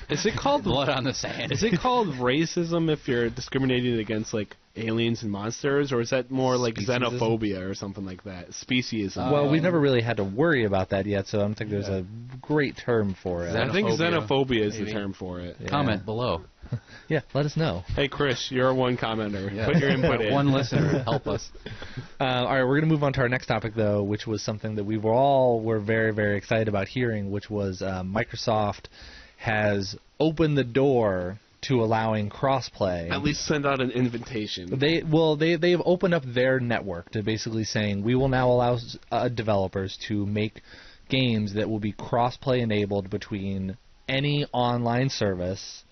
[SPEAKER 2] Is it called
[SPEAKER 1] Blood on the Sand?
[SPEAKER 2] Is it called racism if you're discriminating against like aliens and monsters, or is that more like xenophobia or something like that? Speciesism.
[SPEAKER 3] Well, we've never really had to worry about that yet, so I don't think there's a great term for it.
[SPEAKER 2] I think xenophobia is the term for it.
[SPEAKER 1] Yeah. Comment below.
[SPEAKER 3] Yeah, let us know.
[SPEAKER 2] Hey, Chris, you're one commenter. Yeah. Put your input in.
[SPEAKER 1] One listener, help us.
[SPEAKER 3] All right, we're going to move on to our next topic, though, which was something that we were very, very excited about hearing, which was Microsoft has opened the door to allowing crossplay.
[SPEAKER 2] At least send out an invitation.
[SPEAKER 3] They've opened up their network to basically saying we will now allow developers to make games that will be crossplay enabled between any online service,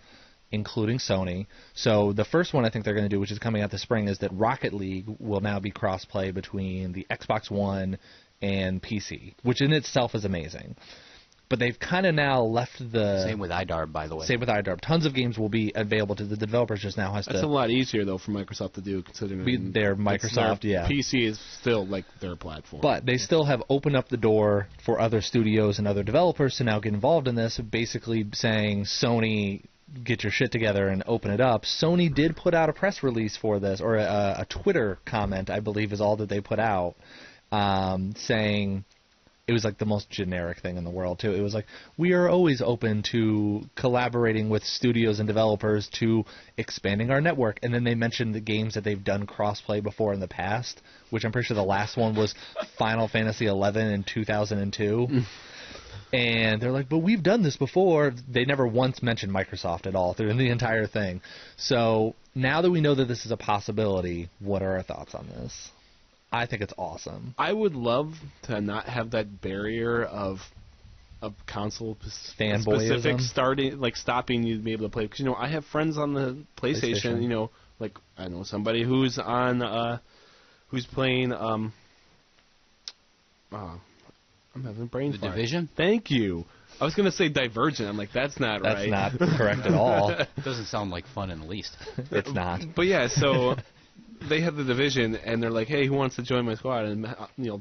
[SPEAKER 3] including Sony. So the first one I think they're going to do, which is coming out this spring, is that Rocket League will now be crossplay between the Xbox One and PC, which in itself is amazing. But they've kind of now left the...
[SPEAKER 1] Same with iDarb, by the way.
[SPEAKER 3] Same with iDarb. Tons of games will be available to the developers just now.
[SPEAKER 2] That's a lot easier, though, for Microsoft to do, considering...
[SPEAKER 3] Their Microsoft, yeah.
[SPEAKER 2] PC is still, like, their platform.
[SPEAKER 3] But they still have opened up the door for other studios and other developers to now get involved in this, basically saying, Sony, get your shit together and open it up. Sony did put out a press release for this, or a Twitter comment, I believe, is all that they put out, saying... It was like the most generic thing in the world, too. It was like, we are always open to collaborating with studios and developers to expanding our network. And then they mentioned the games that they've done crossplay before in the past, which I'm pretty sure the last one was Final Fantasy XI in 2002. And they're like, but we've done this before. They never once mentioned Microsoft at all through the entire thing. So now that we know that this is a possibility, what are our thoughts on this? I think it's awesome.
[SPEAKER 2] I would love to not have that barrier of console specific stopping you to be able to play. Because I have friends on the PlayStation. Like I know somebody who's on who's playing. I'm having a brain fart.
[SPEAKER 1] The Division.
[SPEAKER 2] Thank you. I was going to say Divergent. I'm like, that's right.
[SPEAKER 3] That's not correct at all.
[SPEAKER 1] It doesn't sound like fun in the least.
[SPEAKER 3] It's not.
[SPEAKER 2] But yeah, so. They have the Division, and they're like, hey, who wants to join my squad? And,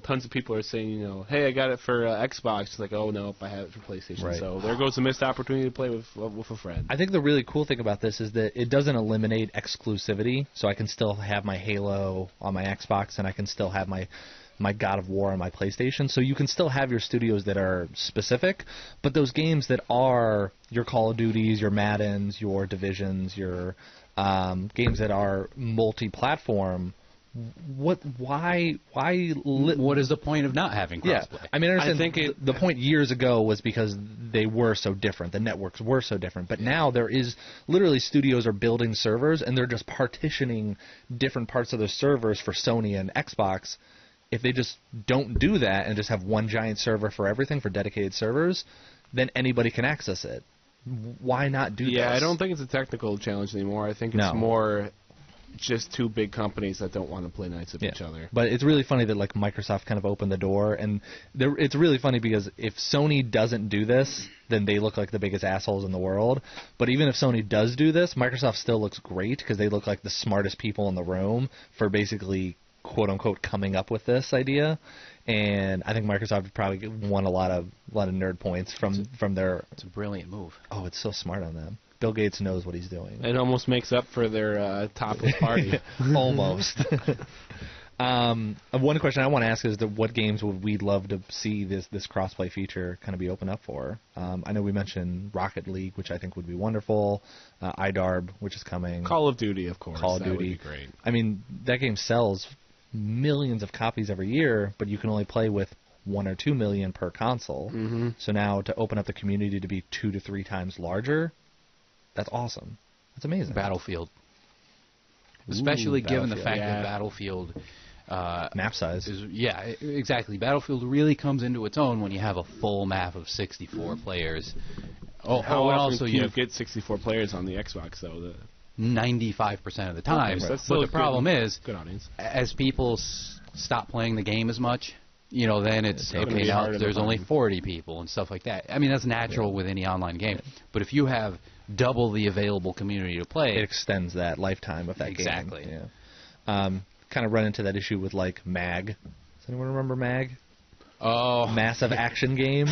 [SPEAKER 2] tons of people are saying, hey, I got it for Xbox. It's like, oh, no, I have it for PlayStation. Right. So there goes a missed opportunity to play with a friend.
[SPEAKER 3] I think the really cool thing about this is that it doesn't eliminate exclusivity. So I can still have my Halo on my Xbox, and I can still have my God of War on my PlayStation. So you can still have your studios that are specific, but those games that are your Call of Duties, your Maddens, your Divisions, your... games that are multi-platform. What is
[SPEAKER 1] the point of not having crossplay?
[SPEAKER 3] Yeah, I mean, I think the point years ago was because they were so different. The networks were so different. But now there is literally studios are building servers and they're just partitioning different parts of the servers for Sony and Xbox. If they just don't do that and just have one giant server for everything for dedicated servers, then anybody can access it. Why not do this?
[SPEAKER 2] Yeah, I don't think it's a technical challenge anymore. I think it's more just two big companies that don't want to play nice with each other.
[SPEAKER 3] But it's really funny that like Microsoft kind of opened the door, and it's really funny because if Sony doesn't do this, then they look like the biggest assholes in the world. But even if Sony does do this, Microsoft still looks great because they look like the smartest people in the room for basically quote-unquote coming up with this idea. And I think Microsoft probably won a lot of nerd points from their...
[SPEAKER 1] It's a brilliant move.
[SPEAKER 3] Oh, it's so smart on them. Bill Gates knows what he's doing.
[SPEAKER 2] It almost makes up for their topless party.
[SPEAKER 3] Almost. One question I want to ask is what games would we love to see this crossplay feature kind of be opened up for? I know we mentioned Rocket League, which I think would be wonderful. iDarb, which is coming.
[SPEAKER 2] Call of Duty, of course.
[SPEAKER 3] Call of Duty.
[SPEAKER 2] Would be great.
[SPEAKER 3] I mean, that game sells millions of copies every year, but you can only play with 1 or 2 million per console.
[SPEAKER 2] Mm-hmm.
[SPEAKER 3] So now to open up the community to be 2 to 3 times larger, that's awesome. That's amazing.
[SPEAKER 1] Battlefield. Especially given the fact
[SPEAKER 2] Yeah.
[SPEAKER 1] that Battlefield
[SPEAKER 3] Map size.
[SPEAKER 1] Exactly. Battlefield really comes into its own when you have a full map of 64 players.
[SPEAKER 2] How
[SPEAKER 1] and
[SPEAKER 2] often
[SPEAKER 1] also
[SPEAKER 2] can
[SPEAKER 1] you
[SPEAKER 2] you get 64 players on the Xbox, though?
[SPEAKER 1] 95% of the time.
[SPEAKER 2] Okay,
[SPEAKER 1] But the problem is,
[SPEAKER 2] good audience.
[SPEAKER 1] as people stop playing the game as much, then it's
[SPEAKER 2] gonna
[SPEAKER 1] okay.
[SPEAKER 2] be
[SPEAKER 1] Now
[SPEAKER 2] harder to
[SPEAKER 1] there's only
[SPEAKER 2] find.
[SPEAKER 1] 40 people and stuff like that. I mean, that's natural with any online game. But if you have double the available community to play,
[SPEAKER 3] It extends that lifetime of that
[SPEAKER 1] Exactly.
[SPEAKER 3] game. Yeah. Kind of run into that issue with like MAG. Does anyone remember MAG? Massive action game.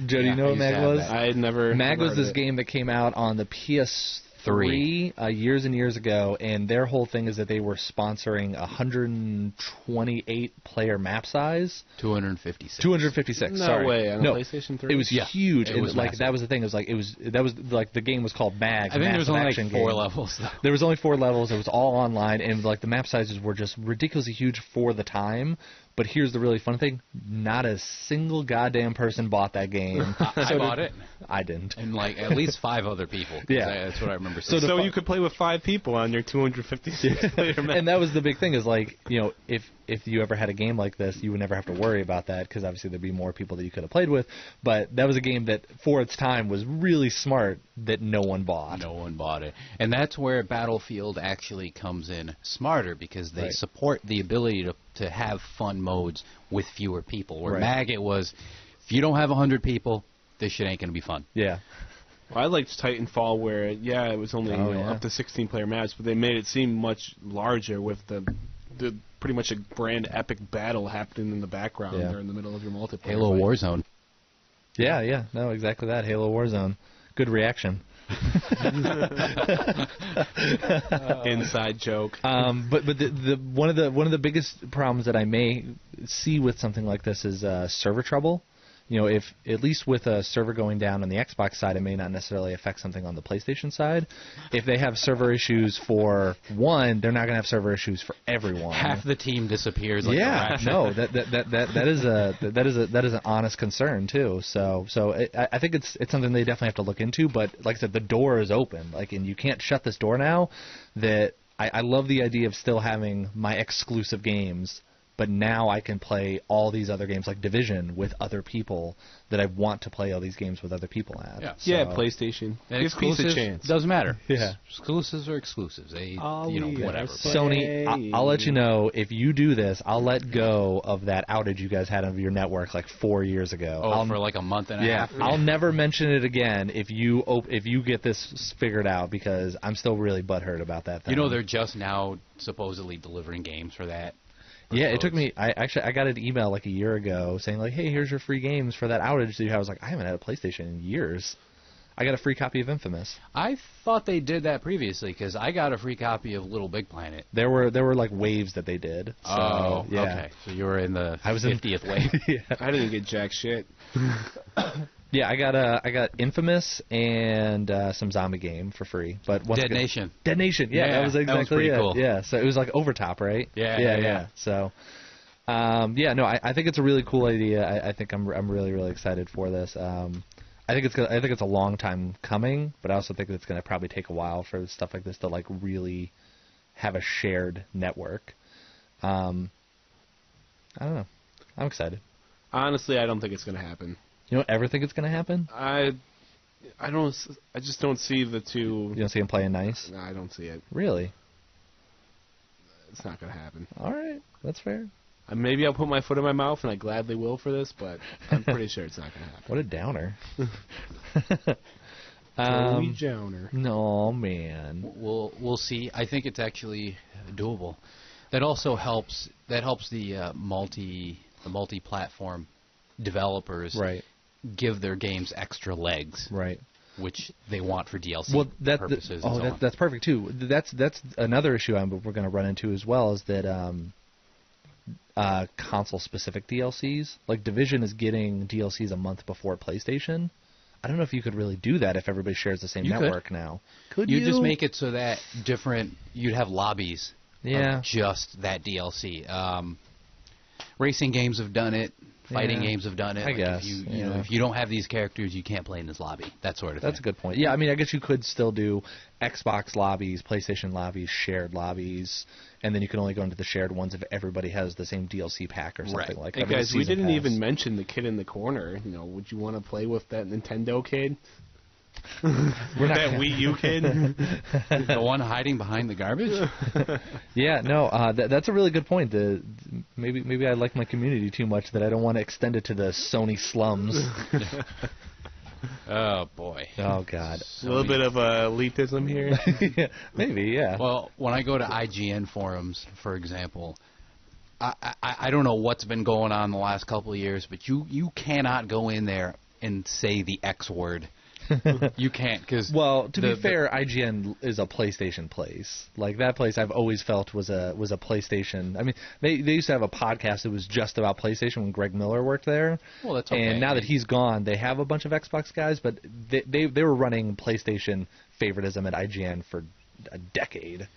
[SPEAKER 3] Joe, do you know what
[SPEAKER 1] I used to
[SPEAKER 3] MAG
[SPEAKER 1] have
[SPEAKER 3] was?
[SPEAKER 1] that.
[SPEAKER 2] I had never.
[SPEAKER 3] MAG was
[SPEAKER 2] heard
[SPEAKER 3] this
[SPEAKER 2] of it.
[SPEAKER 3] game that came out on the PS3 years and years ago, and their whole thing is that they were sponsoring 128 player map size.
[SPEAKER 1] 256.
[SPEAKER 3] 256.
[SPEAKER 2] No
[SPEAKER 3] sorry.
[SPEAKER 2] way, on
[SPEAKER 3] no,
[SPEAKER 2] PlayStation 3?
[SPEAKER 3] It was
[SPEAKER 1] Yeah,
[SPEAKER 3] huge.
[SPEAKER 1] it
[SPEAKER 3] and
[SPEAKER 1] was
[SPEAKER 3] like
[SPEAKER 1] massive.
[SPEAKER 3] that was the thing. It was like that was like the game was called MAG.
[SPEAKER 1] I think there was
[SPEAKER 3] Massive
[SPEAKER 1] only
[SPEAKER 3] Action
[SPEAKER 1] like 4
[SPEAKER 3] Game.
[SPEAKER 1] levels, though.
[SPEAKER 3] There was only 4 levels. It was all online, and like the map sizes were just ridiculously huge for the time. But here's the really fun thing: not a single goddamn person bought that game.
[SPEAKER 1] I bought it.
[SPEAKER 3] I didn't.
[SPEAKER 1] And like at least 5 other people. 'Cause that's what I remember.
[SPEAKER 3] So
[SPEAKER 1] seeing.
[SPEAKER 2] So you could play with 5 people on your 256 player map.
[SPEAKER 3] And that was the big thing is like, if you ever had a game like this, you would never have to worry about that because obviously there'd be more people that you could have played with. But that was a game that for its time was really smart that no one bought.
[SPEAKER 1] No one bought it. And that's where Battlefield actually comes in smarter because they
[SPEAKER 3] Right.
[SPEAKER 1] support the ability to have fun modes with fewer people. Where
[SPEAKER 3] Right.
[SPEAKER 1] MAG, it was, if you don't have 100 people, this shit ain't going to be fun.
[SPEAKER 3] Yeah.
[SPEAKER 2] Well, I liked Titanfall where, it was only
[SPEAKER 3] yeah.
[SPEAKER 2] up to 16 player maps, but they made it seem much larger with the pretty much a grand epic battle happening in the background
[SPEAKER 3] Yeah.
[SPEAKER 2] there in the middle of your multiplayer.
[SPEAKER 1] Halo
[SPEAKER 2] fight.
[SPEAKER 1] Warzone.
[SPEAKER 3] Yeah. No, exactly that. Halo Warzone. Good reaction.
[SPEAKER 2] Inside joke.
[SPEAKER 3] But the one of the biggest problems that I may see with something like this is server trouble. If at least with a server going down on the Xbox side, it may not necessarily affect something on the PlayStation side. If they have server issues for one, they're not going to have server issues for everyone.
[SPEAKER 1] Half the team disappears. Like a rat.
[SPEAKER 3] No, that is an honest concern too. So I think it's something they definitely have to look into. But like I said, the door is open. And you can't shut this door now. That I love the idea of still having my exclusive games. But now I can play all these other games like Division with other people that I want to play all these games with other people at.
[SPEAKER 1] Yeah.
[SPEAKER 2] Yeah,
[SPEAKER 3] So-
[SPEAKER 2] PlayStation.
[SPEAKER 1] And
[SPEAKER 2] Give peace a
[SPEAKER 1] exclusives,
[SPEAKER 2] chance.
[SPEAKER 1] doesn't matter.
[SPEAKER 3] Yeah.
[SPEAKER 1] Exclusives are exclusives. They, whatever.
[SPEAKER 3] Sony, I'll let you know if you do this. I'll let go of that outage you guys had of your network like 4 years ago.
[SPEAKER 1] For like a month and a half.
[SPEAKER 3] I'll never mention it again if you get this figured out because I'm still really butthurt about that thing.
[SPEAKER 1] They're just now supposedly delivering games for that.
[SPEAKER 3] Yeah, it took me. I got an email like a year ago saying like, "Hey, here's your free games for that outage that you had." I was like, I haven't had a PlayStation in years. I got a free copy of Infamous.
[SPEAKER 1] I thought they did that previously because I got a free copy of Little Big Planet.
[SPEAKER 3] There were like waves that they did. So, yeah.
[SPEAKER 1] Okay. So you were in the
[SPEAKER 3] I was in-
[SPEAKER 1] 50th wave.
[SPEAKER 3] Yeah.
[SPEAKER 2] I didn't get jack shit.
[SPEAKER 3] Yeah, I got Infamous and some zombie game for free. But once
[SPEAKER 1] Dead
[SPEAKER 3] again-
[SPEAKER 1] Nation.
[SPEAKER 3] Dead Nation. Yeah, that was exactly
[SPEAKER 1] pretty
[SPEAKER 3] it.
[SPEAKER 1] cool.
[SPEAKER 3] Yeah, so it was like Overtop, right?
[SPEAKER 1] Yeah.
[SPEAKER 3] So, no, I think it's a really cool idea. I think I'm really really excited for this. I think it's a long time coming, but I also think it's going to probably take a while for stuff like this to like really have a shared network. I don't know. I'm excited.
[SPEAKER 2] Honestly, I don't think it's going to happen.
[SPEAKER 3] You don't ever think it's going to happen?
[SPEAKER 2] I just don't see the two.
[SPEAKER 3] You don't see him playing nice?
[SPEAKER 2] No, I don't see it.
[SPEAKER 3] Really?
[SPEAKER 2] It's not going to happen.
[SPEAKER 3] All right, that's fair.
[SPEAKER 2] Maybe I'll put my foot in my mouth, and I gladly will for this, but I'm pretty sure it's not going to happen.
[SPEAKER 3] What a downer.
[SPEAKER 2] Totally downer.
[SPEAKER 3] No, man.
[SPEAKER 1] We'll see. I think it's actually doable. That also helps. That helps the multi-platform developers
[SPEAKER 3] Right.
[SPEAKER 1] give their games extra legs,
[SPEAKER 3] Right.
[SPEAKER 1] which they want for DLC purposes.
[SPEAKER 3] Oh,
[SPEAKER 1] and so on.
[SPEAKER 3] that's perfect too. That's another issue we're going to run into as well is that console-specific DLCs, like Division, is getting DLCs a month before PlayStation. I don't know if you could really do that if everybody shares the same
[SPEAKER 1] You
[SPEAKER 3] network
[SPEAKER 1] could.
[SPEAKER 3] now. Could you?
[SPEAKER 1] You just make it so that you'd have lobbies
[SPEAKER 3] Yeah.
[SPEAKER 1] of just that DLC. racing games have done it. Fighting games have done it.
[SPEAKER 3] I guess.
[SPEAKER 1] If you don't have these characters, you can't play in this lobby. That sort of thing.
[SPEAKER 3] That's a good point. Yeah, I mean, I guess you could still do Xbox lobbies, PlayStation lobbies, shared lobbies, and then you can only go into the shared ones if everybody has the same DLC pack or something like that.
[SPEAKER 2] Hey guys, we didn't even mention the kid in the corner. Would you want to play with that Nintendo kid? That Wii U kid?
[SPEAKER 1] The one hiding behind the garbage?
[SPEAKER 3] Yeah, no, that's a really good point. Maybe I like my community too much that I don't want to extend it to the Sony slums.
[SPEAKER 1] Oh, boy.
[SPEAKER 3] Oh, God.
[SPEAKER 2] A little bit of elitism here.
[SPEAKER 3] Yeah, maybe, yeah.
[SPEAKER 1] Well, when I go to IGN forums, for example, I don't know what's been going on the last couple of years, but you cannot go in there and say the X word. You can't, because
[SPEAKER 3] well, to be fair, IGN is a PlayStation place. Like that place, I've always felt was a PlayStation. I mean, they used to have a podcast that was just about PlayStation when Greg Miller worked there.
[SPEAKER 1] Well, that's okay.
[SPEAKER 3] And now that he's gone, they have a bunch of Xbox guys, but they were running PlayStation favoritism at IGN for a decade.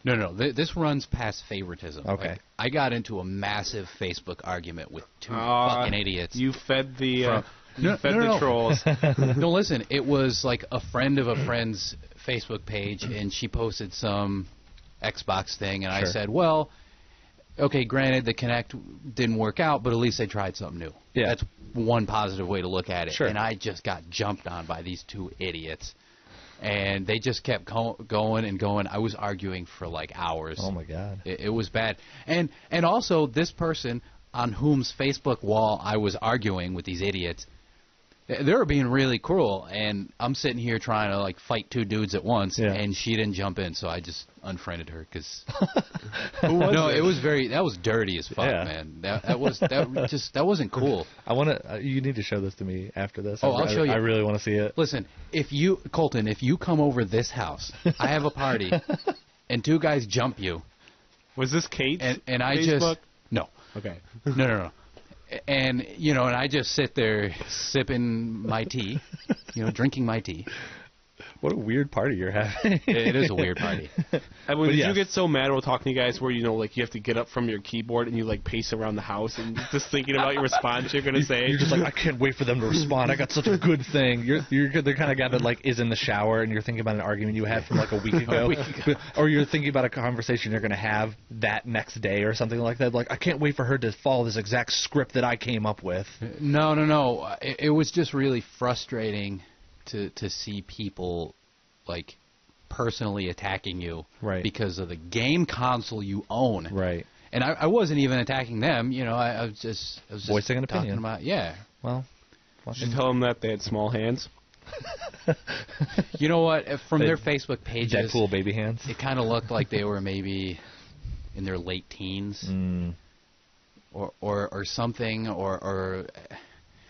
[SPEAKER 1] No. This runs past favoritism.
[SPEAKER 3] Okay.
[SPEAKER 1] Like, I got into a massive Facebook argument with two fucking idiots.
[SPEAKER 2] You fed the trolls.
[SPEAKER 1] No, listen. It was like a friend of a friend's Facebook page, and she posted some Xbox thing, and I said, well, okay, granted, the Kinect didn't work out, but at least they tried something new.
[SPEAKER 3] Yeah.
[SPEAKER 1] That's one positive way to look at it.
[SPEAKER 3] Sure.
[SPEAKER 1] And I just got jumped on by these two idiots. And they just kept going and going. I was arguing for like hours.
[SPEAKER 3] Oh, my God.
[SPEAKER 1] It was bad. And also, this person on whom's Facebook wall I was arguing with these idiots, they were being really cruel. And I'm sitting here trying to like fight two dudes at once, and she didn't jump in, so I just unfriended her because. It was that was dirty as fuck, man. That wasn't cool.
[SPEAKER 3] I want to. You need to show this to me after this.
[SPEAKER 1] I'll show you.
[SPEAKER 3] I really want to see it.
[SPEAKER 1] Listen, Colton, if you come over this house, I have a party, and two guys jump you.
[SPEAKER 2] Was this Kate?
[SPEAKER 1] And I
[SPEAKER 2] Facebook?
[SPEAKER 1] just no.
[SPEAKER 2] Okay.
[SPEAKER 1] No. And and I just sit there sipping my tea, drinking my tea.
[SPEAKER 3] What a weird party you're having.
[SPEAKER 1] It is a weird party.
[SPEAKER 2] I mean, did you get so mad while talking to you guys where, like, you have to get up from your keyboard and you, like, pace around the house and just thinking about your response you're going to say?
[SPEAKER 3] You're just like, I can't wait for them to respond. I got such a good thing. You're the kind of guy that, like, is in the shower and you're thinking about an argument you had from, like, a week ago. Or you're thinking about a conversation you're going to have that next day or something like that. Like, I can't wait for her to follow this exact script that I came up with.
[SPEAKER 1] No. It was just really frustrating to see people like personally attacking you because of the game console you own.
[SPEAKER 3] Right.
[SPEAKER 1] And I wasn't even attacking them. I was just
[SPEAKER 3] voicing an opinion.
[SPEAKER 1] About
[SPEAKER 3] Well,
[SPEAKER 2] you should tell them that they had small hands.
[SPEAKER 1] You know what? From their Facebook pages,
[SPEAKER 3] Deadpool baby hands.
[SPEAKER 1] It kind of looked like they were maybe in their late teens, or something, or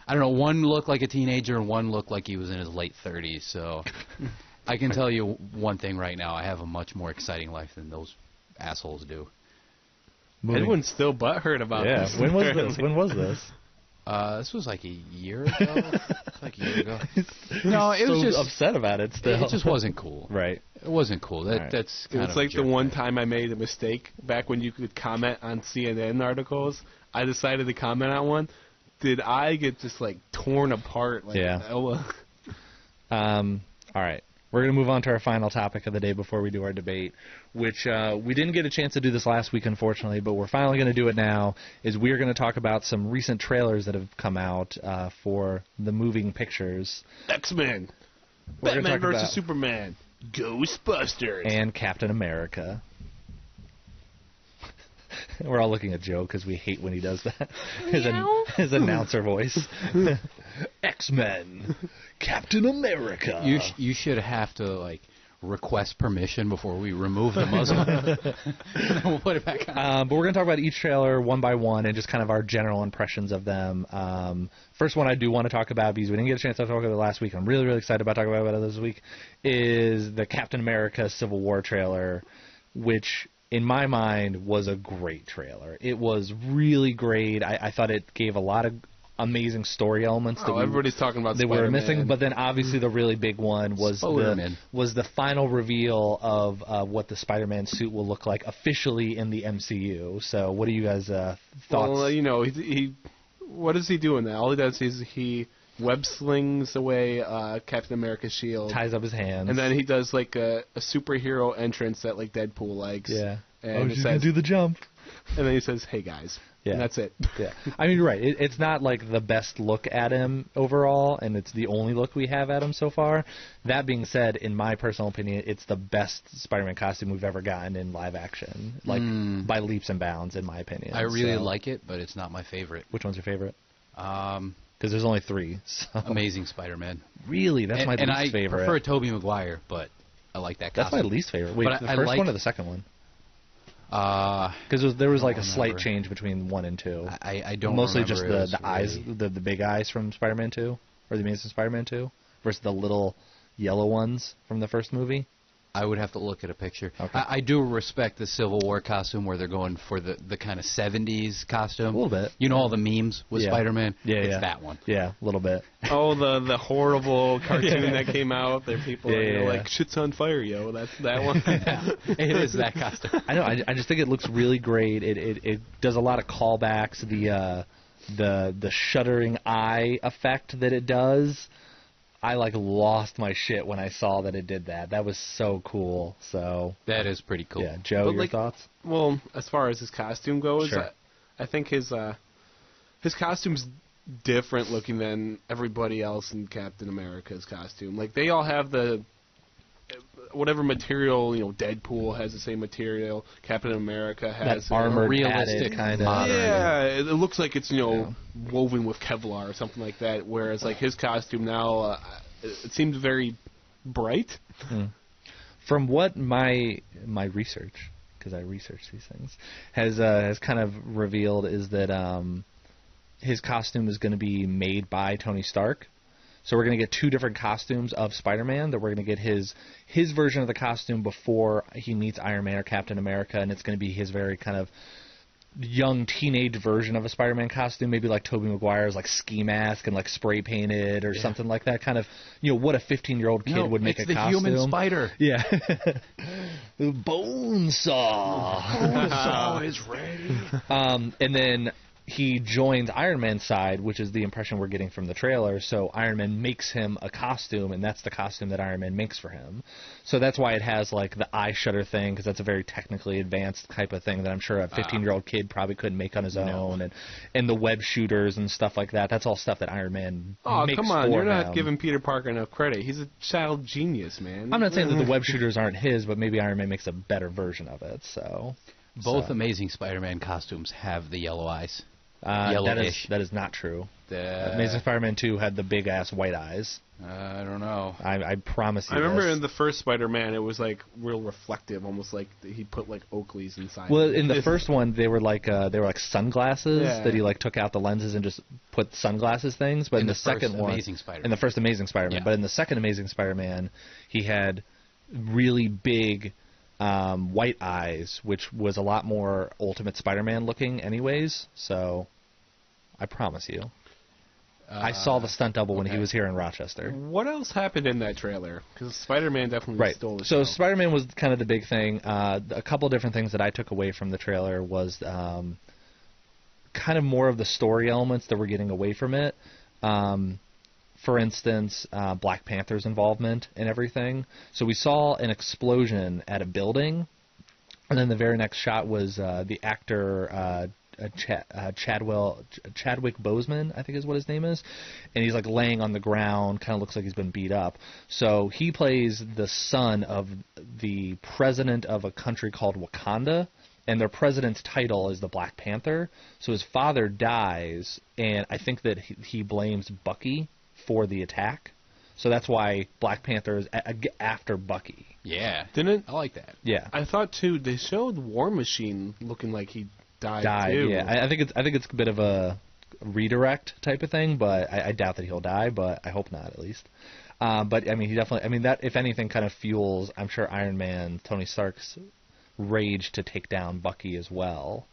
[SPEAKER 1] I don't know. One looked like a teenager, and one looked like he was in his late 30s. So I can tell you one thing right now: I have a much more exciting life than those assholes do.
[SPEAKER 2] Everyone's still butthurt about this.
[SPEAKER 3] When was this?
[SPEAKER 1] This was like a year ago. No, it was just
[SPEAKER 3] upset about it. Still,
[SPEAKER 1] it just wasn't cool.
[SPEAKER 3] Right.
[SPEAKER 1] It wasn't cool. That's kind
[SPEAKER 2] it's like the one time I made a mistake back when you could comment on CNN articles. I decided to comment on one. Did I get just like torn apart? Like,
[SPEAKER 3] all right. We're going to move on to our final topic of the day before we do our debate, which we didn't get a chance to do this last week, unfortunately, but we're finally going to do it now, is we're going to talk about some recent trailers that have come out for the moving pictures.
[SPEAKER 2] X-Men, Batman vs. Superman, Ghostbusters,
[SPEAKER 3] and Captain America. We're all looking at Joe because we hate when he does that. His announcer voice. X-Men, Captain America.
[SPEAKER 1] You should have to like request permission before we remove the muzzle. We'll put it back on.
[SPEAKER 3] But we're going to talk about each trailer one by one and just kind of our general impressions of them. First one I do want to talk about, because we didn't get a chance to talk about it last week. I'm really, really excited about talking about it this week, is the Captain America Civil War trailer, which in my mind was a great trailer. It was really great. I thought it gave a lot of amazing story elements that
[SPEAKER 2] everybody's talking about
[SPEAKER 3] they
[SPEAKER 2] Spider-Man.
[SPEAKER 3] were missing. But then obviously the really big one was the final reveal of what the Spider-Man suit will look like officially in the MCU. So what do you guys thoughts?
[SPEAKER 2] Well, he what is he doing now? All he does is he web slings away Captain America's shield,
[SPEAKER 3] ties up his hands,
[SPEAKER 2] and then he does like a superhero entrance that like Deadpool likes.
[SPEAKER 3] Yeah,
[SPEAKER 2] and
[SPEAKER 3] he's gonna do the jump.
[SPEAKER 2] And then he says, "Hey guys," and that's it.
[SPEAKER 3] Yeah, I mean, you're right. It's not like the best look at him overall, and it's the only look we have at him so far. That being said, in my personal opinion, it's the best Spider-Man costume we've ever gotten in live action, like by leaps and bounds, in my opinion.
[SPEAKER 1] I really like it, but it's not my favorite.
[SPEAKER 3] Which one's your favorite? Because there's only 3. So.
[SPEAKER 1] Amazing Spider-Man.
[SPEAKER 3] Really? That's my least favorite.
[SPEAKER 1] I prefer Tobey Maguire, but I like that costume.
[SPEAKER 3] That's my least favorite. Wait, the first one or the second one? Because there was like a slight change between 1 and 2.
[SPEAKER 1] I don't
[SPEAKER 3] Mostly
[SPEAKER 1] remember.
[SPEAKER 3] just the eyes, the big eyes from Spider-Man 2, or the Amazing Spider-Man 2, versus the little yellow ones from the first movie.
[SPEAKER 1] I would have to look at a picture.
[SPEAKER 3] Okay.
[SPEAKER 1] I do respect the Civil War costume where they're going for the kind of 70s costume.
[SPEAKER 3] A little bit.
[SPEAKER 1] You know all the memes with Spider-Man?
[SPEAKER 3] It's
[SPEAKER 1] that one.
[SPEAKER 3] Yeah, a little bit.
[SPEAKER 2] Oh, the horrible cartoon that came out. There people are like, shit's on fire, yo. That's that one.
[SPEAKER 1] It is that costume.
[SPEAKER 3] I know. I just think it looks really great. It does a lot of callbacks. The shuddering eye effect that it does. I lost my shit when I saw that it did that. That was so cool. So
[SPEAKER 1] that is pretty cool.
[SPEAKER 3] Yeah, Joe, your thoughts?
[SPEAKER 2] Well, as far as his costume goes,
[SPEAKER 3] sure.
[SPEAKER 2] I think his costume's different looking than everybody else in Captain America's costume. Like they all have the whatever material, Deadpool has the same material. Captain America has
[SPEAKER 3] that armored
[SPEAKER 1] realistic
[SPEAKER 3] kind of.
[SPEAKER 2] Yeah, it looks like it's woven with Kevlar or something like that. Whereas like his costume now, it seems very bright.
[SPEAKER 3] From what my research, because I research these things, has kind of revealed is that his costume is going to be made by Tony Stark. So we're going to get 2 different costumes of Spider-Man. That we're going to get his version of the costume before he meets Iron Man or Captain America, and it's going to be his very kind of young teenage version of a Spider-Man costume, maybe like Tobey Maguire's like ski mask and like spray painted or something like that. Kind of, what a 15-year-old kid would make a costume.
[SPEAKER 1] It's the human spider.
[SPEAKER 3] Yeah. The bone saw.
[SPEAKER 1] Bone saw is ready.
[SPEAKER 3] And then he joins Iron Man's side, which is the impression we're getting from the trailer. So Iron Man makes him a costume, and that's the costume that Iron Man makes for him. So that's why it has like the eye shutter thing, because that's a very technically advanced type of thing that I'm sure a 15-year-old kid probably couldn't make on his own, and the web shooters and stuff like that. That's all stuff that Iron Man makes
[SPEAKER 2] come on,
[SPEAKER 3] for
[SPEAKER 2] you're not
[SPEAKER 3] him.
[SPEAKER 2] giving Peter Parker enough credit. He's a child genius, man.
[SPEAKER 3] I'm not saying that the web shooters aren't his, but maybe Iron Man makes a better version of it. So
[SPEAKER 1] both Amazing Spider-Man costumes have the yellow eyes.
[SPEAKER 3] That is not true. Amazing Spider-Man 2 had the big-ass white eyes.
[SPEAKER 1] I don't know.
[SPEAKER 3] I promise you
[SPEAKER 2] I remember
[SPEAKER 3] this.
[SPEAKER 2] in the first Spider-Man, it was like real reflective, almost like he put like Oakleys inside.
[SPEAKER 3] Well, in the first one, they were like sunglasses that he like took out the lenses and just put sunglasses things. But in the second one, in the first Amazing Spider-Man, but in the second Amazing Spider-Man, he had really big white eyes, which was a lot more Ultimate Spider-Man looking anyways. So I promise you. I saw the stunt double when he was here in Rochester.
[SPEAKER 2] What else happened in that trailer? Because Spider-Man definitely stole the show.
[SPEAKER 3] So Spider-Man was kind of the big thing. A couple different things that I took away from the trailer was kind of more of the story elements that we're getting away from it. For instance, Black Panther's involvement in everything. So we saw an explosion at a building, and then the very next shot was the actor Chadwick Boseman, I think is what his name is, and he's like laying on the ground, kind of looks like he's been beat up. So he plays the son of the president of a country called Wakanda, and their president's title is the Black Panther. So his father dies, and I think that he blames Bucky for the attack. So that's why Black Panther is after Bucky.
[SPEAKER 1] Yeah.
[SPEAKER 2] Didn't
[SPEAKER 1] I like that.
[SPEAKER 3] Yeah.
[SPEAKER 2] I thought too they showed War Machine looking like he died too.
[SPEAKER 3] Yeah. I think it's a bit of a redirect type of thing, but I doubt that he'll die, but I hope not at least. But I mean he definitely that if anything kind of fuels, I'm sure, Iron Man, Tony Stark's rage to take down Bucky as well.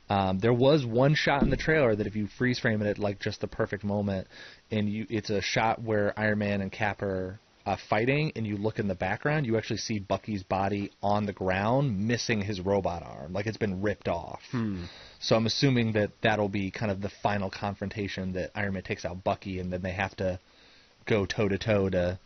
[SPEAKER 3] There was one shot in the trailer that if you freeze frame it at like just the perfect moment, and it's a shot where Iron Man and Cap are fighting, and you look in the background, you actually see Bucky's body on the ground, missing his robot arm, like it's been ripped off. So I'm assuming that that'll be kind of the final confrontation, that Iron Man takes out Bucky, and then they have to go toe-to-toe to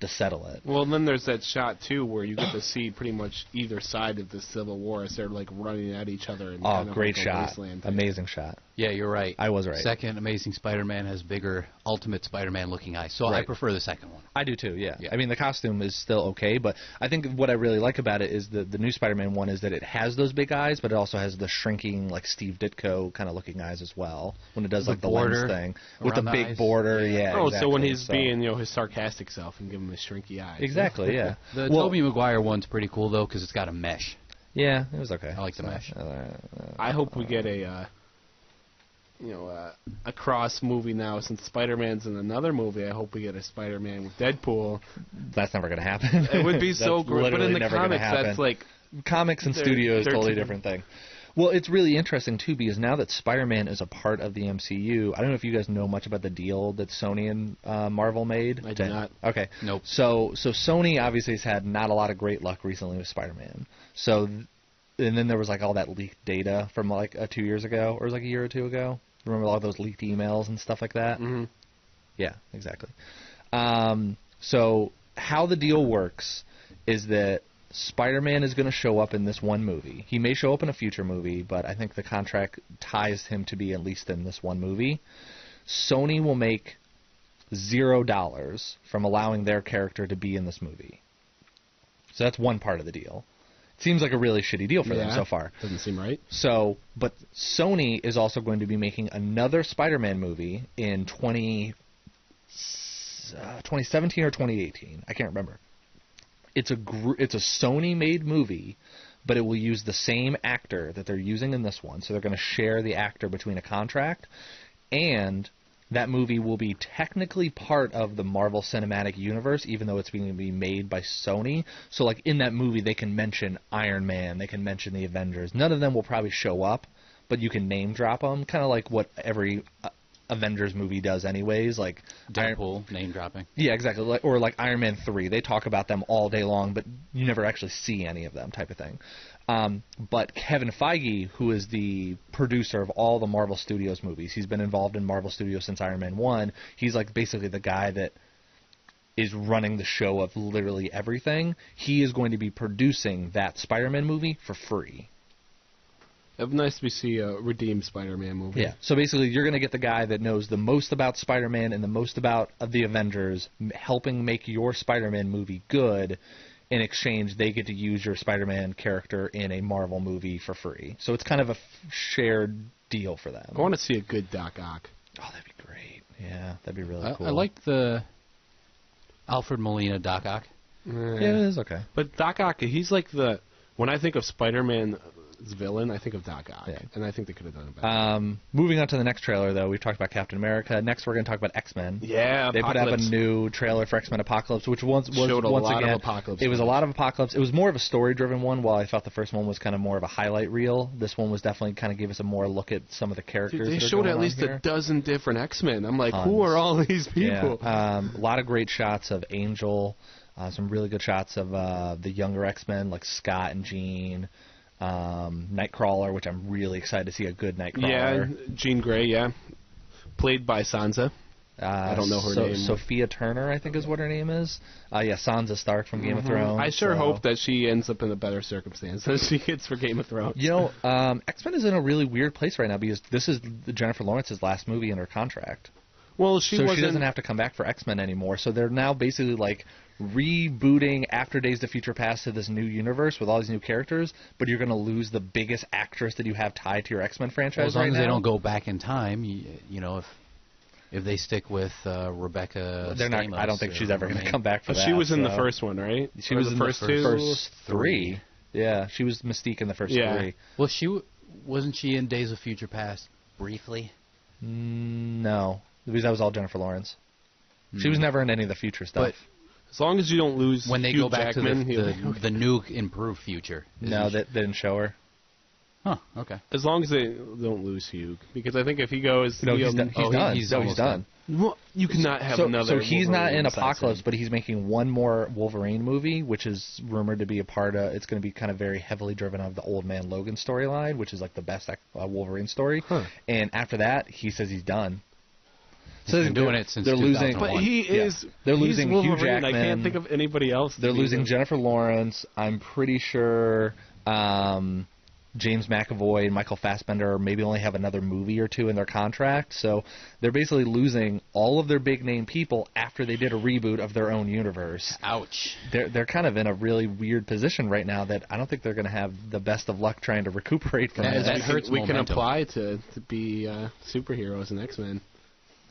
[SPEAKER 3] settle it.
[SPEAKER 2] Well, then there's that shot, too, where you get to see pretty much either side of the Civil War as they're, like, running at each other. And kind of
[SPEAKER 3] great
[SPEAKER 2] like
[SPEAKER 3] shot. Amazing shot.
[SPEAKER 1] Yeah, you're right.
[SPEAKER 3] I was right.
[SPEAKER 1] Second Amazing Spider-Man has bigger Ultimate Spider-Man looking eyes, so I prefer the second one.
[SPEAKER 3] I do, too, yeah. I mean, the costume is still okay, but I think what I really like about it is the new Spider-Man one is that it has those big eyes, but it also has the shrinking, like, Steve Ditko kind of looking eyes as well, when it does, like, the lens thing. With the big border,
[SPEAKER 2] Oh,
[SPEAKER 3] exactly.
[SPEAKER 2] So when he's being, his sarcastic self and give him his shrinky eyes.
[SPEAKER 3] Exactly, yeah.
[SPEAKER 1] The Tobey Maguire one's pretty cool, though, because it's got a mesh.
[SPEAKER 3] Yeah, it was okay.
[SPEAKER 1] I like the mesh.
[SPEAKER 2] I hope we get a cross movie now. Since Spider-Man's in another movie, I hope we get a Spider-Man with Deadpool.
[SPEAKER 3] That's never going to happen.
[SPEAKER 2] It would be so great. But in the comics, that's like...
[SPEAKER 3] Comics and studios, totally different thing. Well, it's really interesting, too, because now that Spider-Man is a part of the MCU, I don't know if you guys know much about the deal that Sony and Marvel made.
[SPEAKER 2] I do not.
[SPEAKER 3] Okay.
[SPEAKER 1] Nope.
[SPEAKER 3] So Sony obviously has had not a lot of great luck recently with Spider-Man. And then there was like all that leaked data from like 2 years ago, or it was like a year or two ago. Remember all those leaked emails and stuff like that?
[SPEAKER 2] Mm-hmm.
[SPEAKER 3] Yeah, exactly. So how the deal works is that Spider-Man is going to show up in this one movie. He may show up in a future movie, but I think the contract ties him to be at least in this one movie. Sony will make $0 from allowing their character to be in this movie. So that's one part of the deal. It seems like a really shitty deal for them so far.
[SPEAKER 2] Doesn't seem right.
[SPEAKER 3] But Sony is also going to be making another Spider-Man movie in 2017 or 2018. I can't remember. It's a Sony-made movie, but it will use the same actor that they're using in this one. So they're going to share the actor between a contract, and that movie will be technically part of the Marvel Cinematic Universe, even though it's going to be made by Sony. So, like, in that movie, they can mention Iron Man, they can mention the Avengers. None of them will probably show up, but you can name drop them, kind of like what every Avengers movie does anyways, like
[SPEAKER 1] Deadpool, name dropping.
[SPEAKER 3] Yeah, exactly. Or like Iron Man 3. They talk about them all day long, but you never actually see any of them, type of thing. But Kevin Feige, who is the producer of all the Marvel Studios movies, he's been involved in Marvel Studios since Iron Man 1. He's like basically the guy that is running the show of literally everything. He is going to be producing that Spider-Man movie for free.
[SPEAKER 2] It would be nice to see a redeemed Spider-Man movie.
[SPEAKER 3] Yeah, so basically you're going to get the guy that knows the most about Spider-Man and the most about the Avengers, helping make your Spider-Man movie good. In exchange, they get to use your Spider-Man character in a Marvel movie for free. So it's kind of a shared deal for them.
[SPEAKER 2] I want to see a good Doc Ock.
[SPEAKER 3] Oh, that'd be great. Yeah, that'd be really cool.
[SPEAKER 1] I like the Alfred Molina Doc Ock.
[SPEAKER 3] Yeah, it is okay.
[SPEAKER 2] But Doc Ock, he's like the... When I think of Spider-Man's villain, I think of Doc Ock. Yeah. And I think they could have done it better.
[SPEAKER 3] Moving on to the next trailer, though, we've talked about Captain America. Next, we're going to talk about X-Men.
[SPEAKER 2] Yeah,
[SPEAKER 3] They put up a new trailer for X-Men Apocalypse, which was
[SPEAKER 2] showed a
[SPEAKER 3] once
[SPEAKER 2] lot
[SPEAKER 3] again,
[SPEAKER 2] of Apocalypse.
[SPEAKER 3] It was a lot of Apocalypse. It was more of a story-driven one, while I thought the first one was kind of more of a highlight reel. This one was definitely kind of gave us a more look at some of the characters.
[SPEAKER 2] Dude, they showed at least a dozen different X-Men. I'm like, who are all these people?
[SPEAKER 3] Yeah. A lot of great shots of Angel. Some really good shots of the younger X-Men, like Scott and Jean. Nightcrawler, which I'm really excited to see a good Nightcrawler.
[SPEAKER 2] Yeah, Jean Grey, yeah. Played by Sansa. I don't know her name.
[SPEAKER 3] Sophia Turner, I think is what her name is. Yeah, Sansa Stark from Game of Thrones.
[SPEAKER 2] I sure hope that she ends up in a better circumstance than she gets for Game of Thrones.
[SPEAKER 3] You know, X-Men is in a really weird place right now because this is Jennifer Lawrence's last movie in her contract.
[SPEAKER 2] Well, she
[SPEAKER 3] doesn't have to come back for X-Men anymore. So they're now basically like rebooting After Days of Future Past to this new universe with all these new characters, but you're going to lose the biggest actress that you have tied to your X-Men franchise
[SPEAKER 1] as long as they don't go back in time, you know, if they stick with Rebecca Stamos,
[SPEAKER 3] I don't think she's ever going to come back for that.
[SPEAKER 2] She was in the first one, right?
[SPEAKER 3] She was in the first three. Yeah, she was Mystique in the first three.
[SPEAKER 1] Well, wasn't she in Days of Future Past briefly?
[SPEAKER 3] No, because that was all Jennifer Lawrence. She was never in any of the future stuff.
[SPEAKER 2] But as long as you don't lose
[SPEAKER 1] when they
[SPEAKER 2] Hugh
[SPEAKER 1] go back
[SPEAKER 2] Jackman,
[SPEAKER 1] to the new improved future.
[SPEAKER 3] No, they didn't show her.
[SPEAKER 1] Huh. Okay.
[SPEAKER 2] As long as they don't lose Hugh, because I think if he goes,
[SPEAKER 3] he's done. He's done.
[SPEAKER 2] Well, you cannot have another.
[SPEAKER 3] So he's
[SPEAKER 2] Wolverine
[SPEAKER 3] not in
[SPEAKER 2] besides
[SPEAKER 3] Apocalypse,
[SPEAKER 2] him.
[SPEAKER 3] but he's making one more Wolverine movie, which is rumored to be a part of. It's going to be kind of very heavily driven off the Old Man Logan storyline, which is like the best Wolverine story.
[SPEAKER 2] Huh.
[SPEAKER 3] And after that, he says he's done.
[SPEAKER 1] He's been doing it since 2001.
[SPEAKER 2] But he is.
[SPEAKER 3] They're losing
[SPEAKER 2] Hugh
[SPEAKER 3] Jackman.
[SPEAKER 2] I can't think of anybody else.
[SPEAKER 3] They're losing Jennifer Lawrence. I'm pretty sure James McAvoy and Michael Fassbender maybe only have another movie or two in their contract. So they're basically losing all of their big name people after they did a reboot of their own universe.
[SPEAKER 1] Ouch.
[SPEAKER 3] They're kind of in a really weird position right now that I don't think they're going to have the best of luck trying to recuperate from it.
[SPEAKER 1] That hurts
[SPEAKER 2] We can
[SPEAKER 1] momentum.
[SPEAKER 2] apply to be superheroes in X-Men.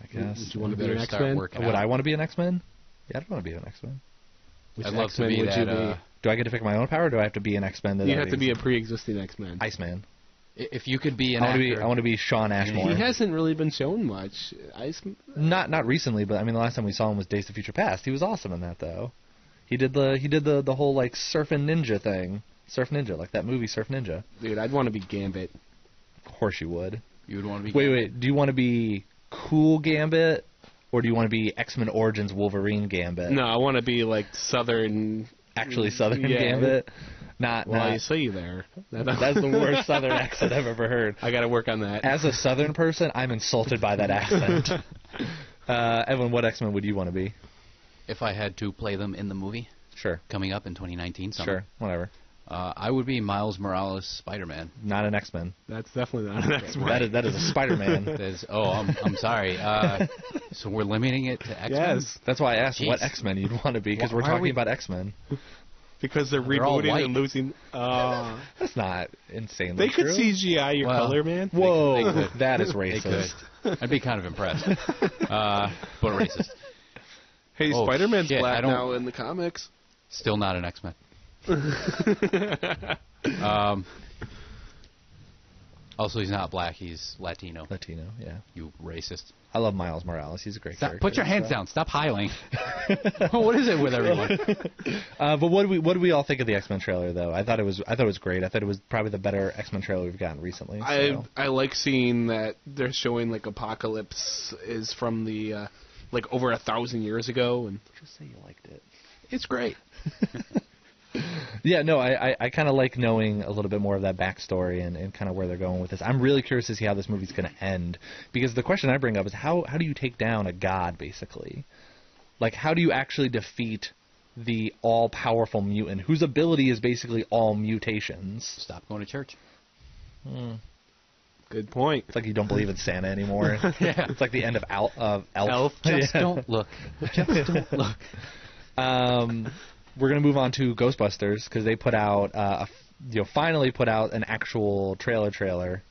[SPEAKER 3] I guess.
[SPEAKER 2] Would you want to be
[SPEAKER 1] better
[SPEAKER 2] an
[SPEAKER 1] start
[SPEAKER 2] X-Men?
[SPEAKER 1] working
[SPEAKER 3] Would
[SPEAKER 1] out.
[SPEAKER 3] I want to be an X-Men? Yeah, I'd want to be an X-Men.
[SPEAKER 1] I'd love to
[SPEAKER 2] X-Men
[SPEAKER 1] be
[SPEAKER 2] would you
[SPEAKER 1] that.
[SPEAKER 3] Do I get to pick my own power, or do I have to be an X-Men?
[SPEAKER 2] You have to be a pre-existing X-Men.
[SPEAKER 3] Iceman.
[SPEAKER 1] If you could be an
[SPEAKER 3] I
[SPEAKER 1] actor,
[SPEAKER 3] want to be Sean Ashmore.
[SPEAKER 2] He hasn't really been shown much.
[SPEAKER 3] Not recently, but I mean the last time we saw him was Days of Future Past. He was awesome in that though. He did the whole like surfing ninja thing. Surf Ninja, like that movie Surf Ninja.
[SPEAKER 2] Dude, I'd want to be Gambit.
[SPEAKER 3] Of course you would.
[SPEAKER 1] you would want to be.
[SPEAKER 3] Wait. Do you want to be cool Gambit, or do you want to be X-Men Origins Wolverine Gambit?
[SPEAKER 2] No, I want to be like Southern.
[SPEAKER 3] Actually, Southern
[SPEAKER 2] Yeah.
[SPEAKER 3] Gambit. Not.
[SPEAKER 2] You say there.
[SPEAKER 3] That's the worst Southern accent I've ever heard.
[SPEAKER 2] I got to work on that.
[SPEAKER 3] As a Southern person, I'm insulted by that accent. Evan, what X-Men would you want to be?
[SPEAKER 1] If I had to play them in the movie
[SPEAKER 3] Sure.
[SPEAKER 1] coming up in 2019, summer,
[SPEAKER 3] Sure. Whatever.
[SPEAKER 1] I would be Miles Morales, Spider-Man.
[SPEAKER 3] Not an X-Men.
[SPEAKER 2] That's definitely not an X-Men.
[SPEAKER 3] That is a Spider-Man.
[SPEAKER 1] I'm sorry. So we're limiting it to X-Men.
[SPEAKER 2] Yes,
[SPEAKER 3] That's why I asked
[SPEAKER 1] Jeez.
[SPEAKER 3] what X-Men you'd want to be, because we're
[SPEAKER 1] Why are
[SPEAKER 3] talking
[SPEAKER 1] we-
[SPEAKER 3] about X-Men.
[SPEAKER 2] because they're
[SPEAKER 1] They're all
[SPEAKER 2] rebooting
[SPEAKER 1] white.
[SPEAKER 2] and losing.
[SPEAKER 3] That's not insanely
[SPEAKER 2] They could
[SPEAKER 3] true.
[SPEAKER 2] CGI your
[SPEAKER 1] Well,
[SPEAKER 2] color, man.
[SPEAKER 3] Whoa,
[SPEAKER 1] They could.
[SPEAKER 3] that is
[SPEAKER 1] They
[SPEAKER 3] racist.
[SPEAKER 1] could. I'd be kind of impressed, but racist.
[SPEAKER 2] Hey,
[SPEAKER 1] Oh,
[SPEAKER 2] Spider-Man's
[SPEAKER 1] shit, I
[SPEAKER 2] black
[SPEAKER 1] don't-
[SPEAKER 2] now in the comics.
[SPEAKER 1] Still not an X-Men. Also, he's not black. He's Latino.
[SPEAKER 3] Latino, yeah.
[SPEAKER 1] You racist.
[SPEAKER 3] I love Miles Morales. He's a great character.
[SPEAKER 1] Put your hands down. Stop hiling. What is it with everyone?
[SPEAKER 3] But what do we all think of the X-Men trailer, though? I thought it was great. I thought it was probably the better X-Men trailer we've gotten recently. So.
[SPEAKER 2] I like seeing that they're showing like Apocalypse is from the like over 1,000 years ago, and
[SPEAKER 3] Just say you liked it.
[SPEAKER 1] It's great.
[SPEAKER 3] Yeah, no, I kind of like knowing a little bit more of that backstory and kind of where they're going with this. I'm really curious to see how this movie's going to end, because the question I bring up is how do you take down a god, basically? Like, how do you actually defeat the all-powerful mutant whose ability is basically all mutations?
[SPEAKER 1] Stop going to church.
[SPEAKER 2] good point.
[SPEAKER 3] It's like you don't believe in Santa anymore.
[SPEAKER 1] Yeah.
[SPEAKER 3] It's like the end of Elf.
[SPEAKER 1] Just
[SPEAKER 3] Yeah.
[SPEAKER 1] don't look. Just don't look.
[SPEAKER 3] We're gonna move on to Ghostbusters because they put out finally put out an actual trailer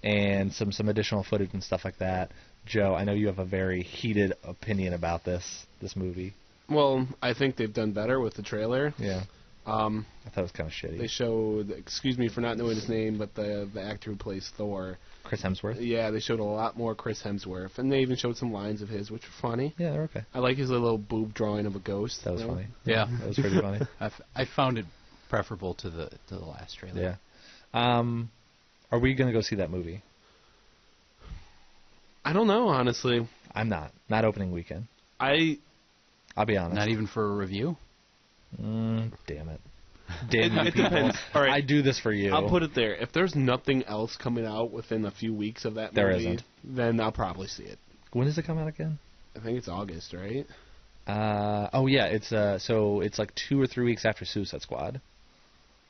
[SPEAKER 3] and some additional footage and stuff like that. Joe, I know you have a very heated opinion about this movie.
[SPEAKER 2] Well, I think they've done better with the trailer.
[SPEAKER 3] Yeah. I thought it was kind of shitty.
[SPEAKER 2] They showed, excuse me for not knowing his name, but the actor who plays Thor.
[SPEAKER 3] Chris Hemsworth.
[SPEAKER 2] Yeah, they showed a lot more Chris Hemsworth, and they even showed some lines of his, which were funny.
[SPEAKER 3] Yeah, they're okay.
[SPEAKER 2] I like his little boob drawing of a ghost.
[SPEAKER 3] That was funny.
[SPEAKER 1] Yeah.
[SPEAKER 3] That was pretty funny.
[SPEAKER 1] I found it preferable to the last trailer.
[SPEAKER 3] Yeah. Are we gonna go see that movie?
[SPEAKER 2] I don't know, honestly.
[SPEAKER 3] I'm not. Not opening weekend.
[SPEAKER 2] I
[SPEAKER 3] I'll be honest.
[SPEAKER 1] Not even for a review.
[SPEAKER 3] Damn it. Damn you
[SPEAKER 2] it
[SPEAKER 3] people.
[SPEAKER 2] depends. All right.
[SPEAKER 3] I do this for you.
[SPEAKER 2] I'll put it there. If there's nothing else coming out within a few weeks of that
[SPEAKER 3] There
[SPEAKER 2] movie,
[SPEAKER 3] isn't.
[SPEAKER 2] then I'll probably see it.
[SPEAKER 3] When does it come out again?
[SPEAKER 2] I think it's August, right?
[SPEAKER 3] Oh yeah, it's so it's like 2 or 3 weeks after Suicide Squad,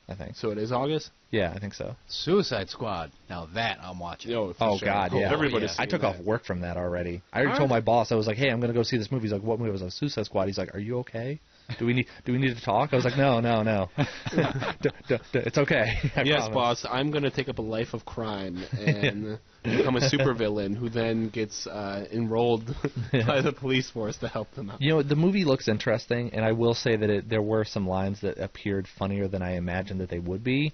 [SPEAKER 3] I think.
[SPEAKER 2] So it is August?
[SPEAKER 3] Yeah, I think so.
[SPEAKER 1] Suicide Squad. Now that I'm watching.
[SPEAKER 2] No, for
[SPEAKER 3] Oh
[SPEAKER 2] sure.
[SPEAKER 3] God, yeah.
[SPEAKER 2] Everybody's
[SPEAKER 1] yeah.
[SPEAKER 3] I took off work from that already. I already told my boss, I was like, "Hey, I'm gonna go see this movie." He's like, "What movie?" I was like, "Suicide Squad." He's like, "Are you okay? Do we need to talk?" I was like, "No. It's okay." I
[SPEAKER 2] Yes,
[SPEAKER 3] promise.
[SPEAKER 2] boss. I'm going to take up a life of crime and become a supervillain who then gets enrolled by the police force to help them out.
[SPEAKER 3] You know, the movie looks interesting, and I will say that there were some lines that appeared funnier than I imagined that they would be.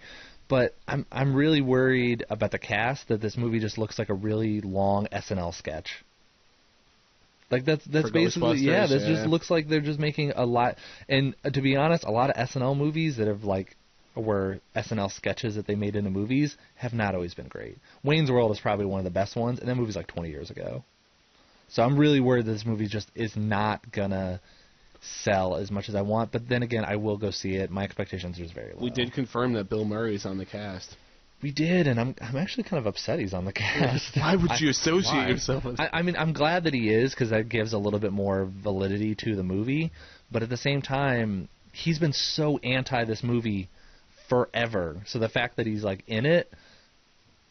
[SPEAKER 3] But I'm really worried about the cast, that this movie just looks like a really long SNL sketch. Like that's
[SPEAKER 2] For
[SPEAKER 3] basically
[SPEAKER 2] Ghostbusters,
[SPEAKER 3] this
[SPEAKER 2] yeah.
[SPEAKER 3] just looks like they're just making a lot. And to be honest, a lot of SNL movies that have like were SNL sketches that they made into movies have not always been great. Wayne's World is probably one of the best ones, and that movie's like 20 years ago. So I'm really worried this movie just is not gonna sell as much as I want. But then again, I will go see it. My expectations are just very low.
[SPEAKER 2] We did confirm that Bill Murray's on the cast.
[SPEAKER 3] We did, and I'm actually kind of upset he's on the cast.
[SPEAKER 2] Why would you associate yourself with
[SPEAKER 3] I mean, I'm glad that he is, because that gives a little bit more validity to the movie. But at the same time, he's been so anti this movie forever. So the fact that he's like in it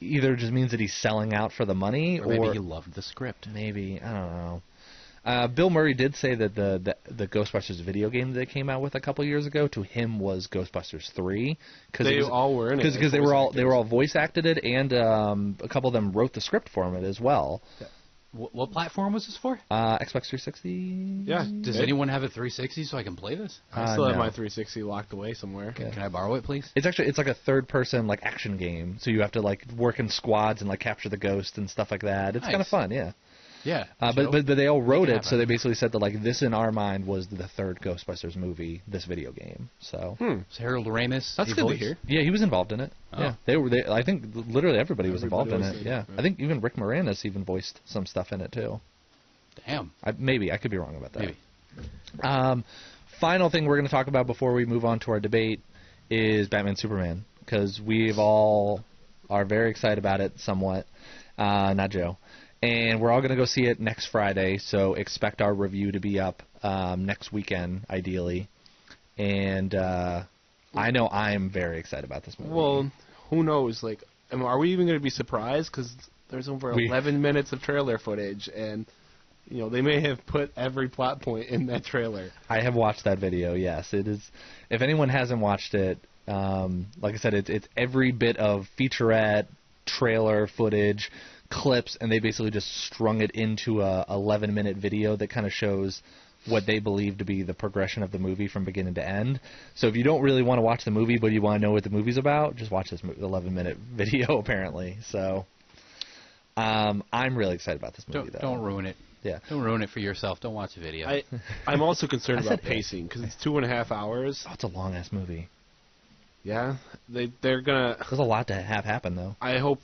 [SPEAKER 3] either just means that he's selling out for the money,
[SPEAKER 1] or maybe he loved the script.
[SPEAKER 3] Maybe, I don't know. Bill Murray did say that the Ghostbusters video game that they came out with a couple years ago to him was Ghostbusters 3.
[SPEAKER 2] They all were in it.
[SPEAKER 3] Because they were all voice acted it, and a couple of them wrote the script for him as well.
[SPEAKER 1] Yeah. What platform was this for?
[SPEAKER 3] Xbox 360.
[SPEAKER 2] Yeah.
[SPEAKER 1] Does anyone have a 360 so I can play this?
[SPEAKER 2] I still have my 360 locked away somewhere.
[SPEAKER 1] Okay. Can I borrow it, please?
[SPEAKER 3] It's like a third-person like action game, so you have to like work in squads and like capture the ghost and stuff like that. It's kind of fun, yeah.
[SPEAKER 1] Yeah,
[SPEAKER 3] but they all wrote it, so they basically said that like this in our mind was the third Ghostbusters movie, this video game. So,
[SPEAKER 1] so Harold Ramis,
[SPEAKER 2] that's good to hear.
[SPEAKER 3] Yeah, he was involved in it. Oh. Yeah, they. I think literally everybody was involved in it. Yeah, I think even Rick Moranis even voiced some stuff in it too.
[SPEAKER 1] Damn.
[SPEAKER 3] Maybe I could be wrong about that.
[SPEAKER 1] Maybe.
[SPEAKER 3] Final thing we're going to talk about before we move on to our debate is Batman Superman, because we've all are very excited about it somewhat. Not Joe. And we're all going to go see it next Friday, so expect our review to be up next weekend, ideally. And I know I'm very excited about this movie.
[SPEAKER 2] Well, who knows? Like, are we even going to be surprised? Because there's over 11 minutes of trailer footage, and they may have put every plot point in that trailer.
[SPEAKER 3] I have watched that video. Yes, it is. If anyone hasn't watched it, like I said, it's every bit of featurette, trailer footage, clips, and they basically just strung it into a 11-minute video that kind of shows what they believe to be the progression of the movie from beginning to end. So if you don't really want to watch the movie but you want to know what the movie's about, just watch this 11-minute video apparently. So I'm really excited about this movie.
[SPEAKER 1] Don't ruin it.
[SPEAKER 3] Yeah.
[SPEAKER 1] Don't ruin it for yourself. Don't watch the video.
[SPEAKER 2] I'm also concerned about pacing because it's 2.5 hours.
[SPEAKER 3] Oh, it's a long-ass movie.
[SPEAKER 2] Yeah, they're gonna.
[SPEAKER 3] There's a lot to have happen though.
[SPEAKER 2] I hope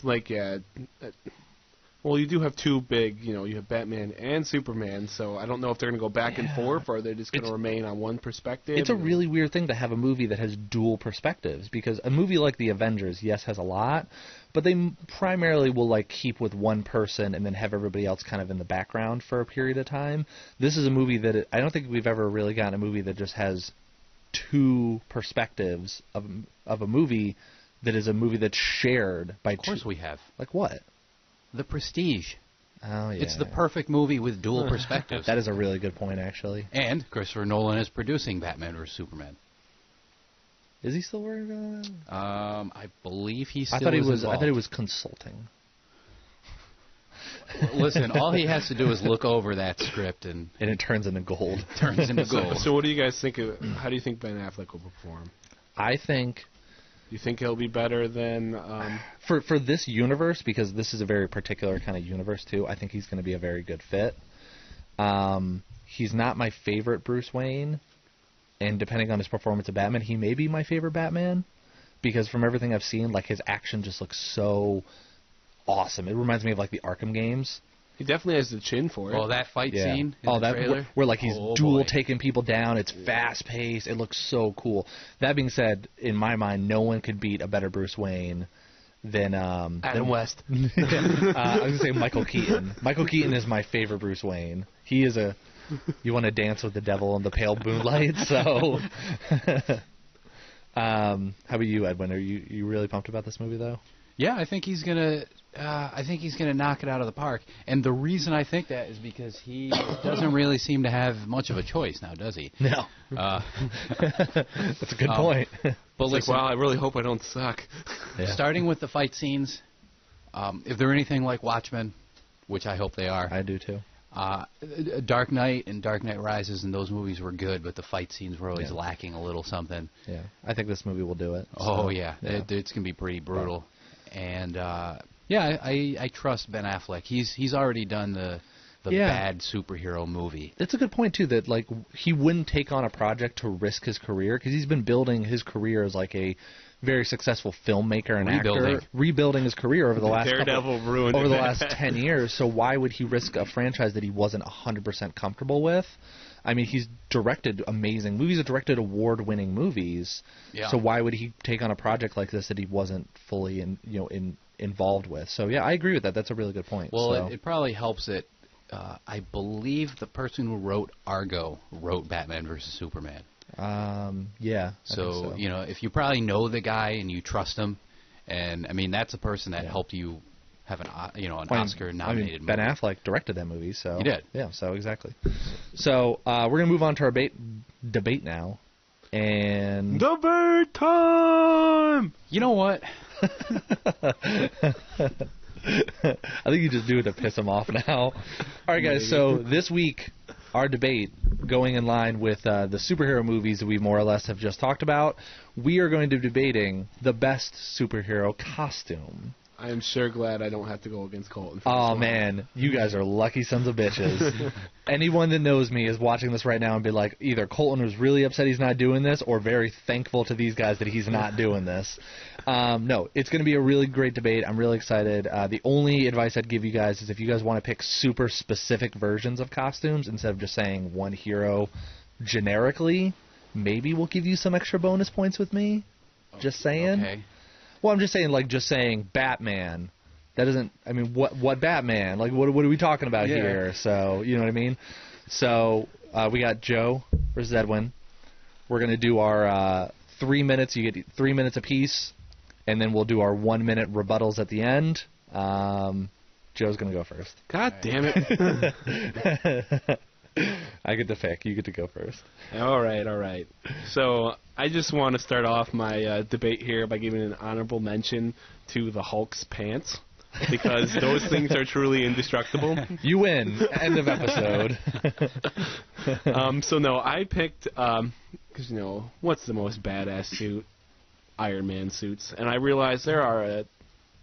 [SPEAKER 2] well, you do have two big, you have Batman and Superman, so I don't know if they're going to go back and forth or they're just going to remain on one perspective.
[SPEAKER 3] It's a really weird thing to have a movie that has dual perspectives, because a movie like The Avengers, yes, has a lot, but they primarily will keep with one person and then have everybody else kind of in the background for a period of time. This is a movie that I don't think we've ever really gotten a movie that just has two perspectives of a movie that is a movie that's shared by two.
[SPEAKER 1] Of course we have.
[SPEAKER 3] Like what?
[SPEAKER 1] The Prestige.
[SPEAKER 3] Oh, yeah.
[SPEAKER 1] It's the perfect movie with dual perspectives.
[SPEAKER 3] That is a really good point, actually.
[SPEAKER 1] And Christopher Nolan is producing Batman vs. Superman.
[SPEAKER 3] Is he still working on that?
[SPEAKER 1] I believe he still
[SPEAKER 3] I thought he was.
[SPEAKER 1] involved.
[SPEAKER 3] I thought he was consulting.
[SPEAKER 1] Listen, all he has to do is look over that script and
[SPEAKER 3] it turns into gold.
[SPEAKER 1] Turns into gold.
[SPEAKER 2] So what do you guys think of? How do you think Ben Affleck will perform?
[SPEAKER 3] I think.
[SPEAKER 2] You think he'll be better than
[SPEAKER 3] for this universe, because this is a very particular kind of universe too. I think he's going to be a very good fit. He's not my favorite Bruce Wayne, and depending on his performance of Batman, he may be my favorite Batman, because from everything I've seen, his action just looks so awesome. It reminds me of the Arkham games.
[SPEAKER 2] He definitely has the chin for it.
[SPEAKER 1] Oh, that fight scene in the trailer?
[SPEAKER 3] Where he's dual taking people down. It's fast-paced. It looks so cool. That being said, in my mind, no one could beat a better Bruce Wayne than
[SPEAKER 2] Adam West.
[SPEAKER 3] I was going to say Michael Keaton. Michael Keaton is my favorite Bruce Wayne. He is you want to dance with the devil in the pale moonlight, so... how about you, Edwin? Are you really pumped about this movie, though?
[SPEAKER 1] Yeah, I think he's gonna knock it out of the park. And the reason I think that is because he doesn't really seem to have much of a choice now, does he?
[SPEAKER 3] No. That's a good point.
[SPEAKER 2] But listen, wow, I really hope I don't suck.
[SPEAKER 1] Yeah. Starting with the fight scenes, if they're anything like Watchmen, which I hope they are.
[SPEAKER 3] I do too.
[SPEAKER 1] Dark Knight and Dark Knight Rises and those movies were good, but the fight scenes were always lacking a little something.
[SPEAKER 3] Yeah, I think this movie will do it.
[SPEAKER 1] Oh, yeah. It's going to be pretty brutal. And, I trust Ben Affleck. He's already done the bad superhero movie.
[SPEAKER 3] It's a good point, too, that, he wouldn't take on a project to risk his career, because he's been building his career as, a very successful filmmaker and actor, rebuilding his career over the last
[SPEAKER 2] over
[SPEAKER 3] the last 10 years. So why would he risk a franchise that he wasn't 100% comfortable with? I mean, he's directed amazing movies, directed award-winning movies. Yeah. So why would he take on a project like this that he wasn't fully involved with? So yeah, I agree with that. That's a really good point.
[SPEAKER 1] Well, it probably helps that I believe the person who wrote Argo wrote Batman versus Superman.
[SPEAKER 3] Yeah.
[SPEAKER 1] So if you probably know the guy and you trust him, and I mean that's a person that helped you have an Oscar-nominated movie.
[SPEAKER 3] Ben Affleck directed that movie, so...
[SPEAKER 1] He did.
[SPEAKER 3] Yeah, so exactly. So, we're going to move on to our debate now, and...
[SPEAKER 2] Debate time!
[SPEAKER 1] You know what?
[SPEAKER 3] I think you just do it to piss him off now. All right, guys, so this week, our debate, going in line with the superhero movies that we more or less have just talked about, we are going to be debating the best superhero costume.
[SPEAKER 2] I am sure glad I don't have to go against Colton.
[SPEAKER 3] Oh, man. You guys are lucky sons of bitches. Anyone that knows me is watching this right now and be like, either Colton was really upset he's not doing this or very thankful to these guys that he's not doing this. No, it's going to be a really great debate. I'm really excited. The only advice I'd give you guys is if you guys want to pick super specific versions of costumes instead of just saying one hero generically, maybe we'll give you some extra bonus points with me. Just saying.
[SPEAKER 1] Okay.
[SPEAKER 3] Well, I'm just saying Batman. That doesn't. I mean, what Batman? Like, what are we talking about here? So, you know what I mean. So, we got Joe versus Edwin. We're gonna do our 3 minutes. You get 3 minutes apiece, and then we'll do our 1 minute rebuttals at the end. Joe's gonna go first.
[SPEAKER 2] God damn it!
[SPEAKER 3] I get to pick. You get to go first.
[SPEAKER 2] All right. So I just want to start off my debate here by giving an honorable mention to the Hulk's pants, because those things are truly indestructible.
[SPEAKER 3] You win. End of episode.
[SPEAKER 2] So no, I picked because what's the most badass suit? Iron Man suits, and I realized there are an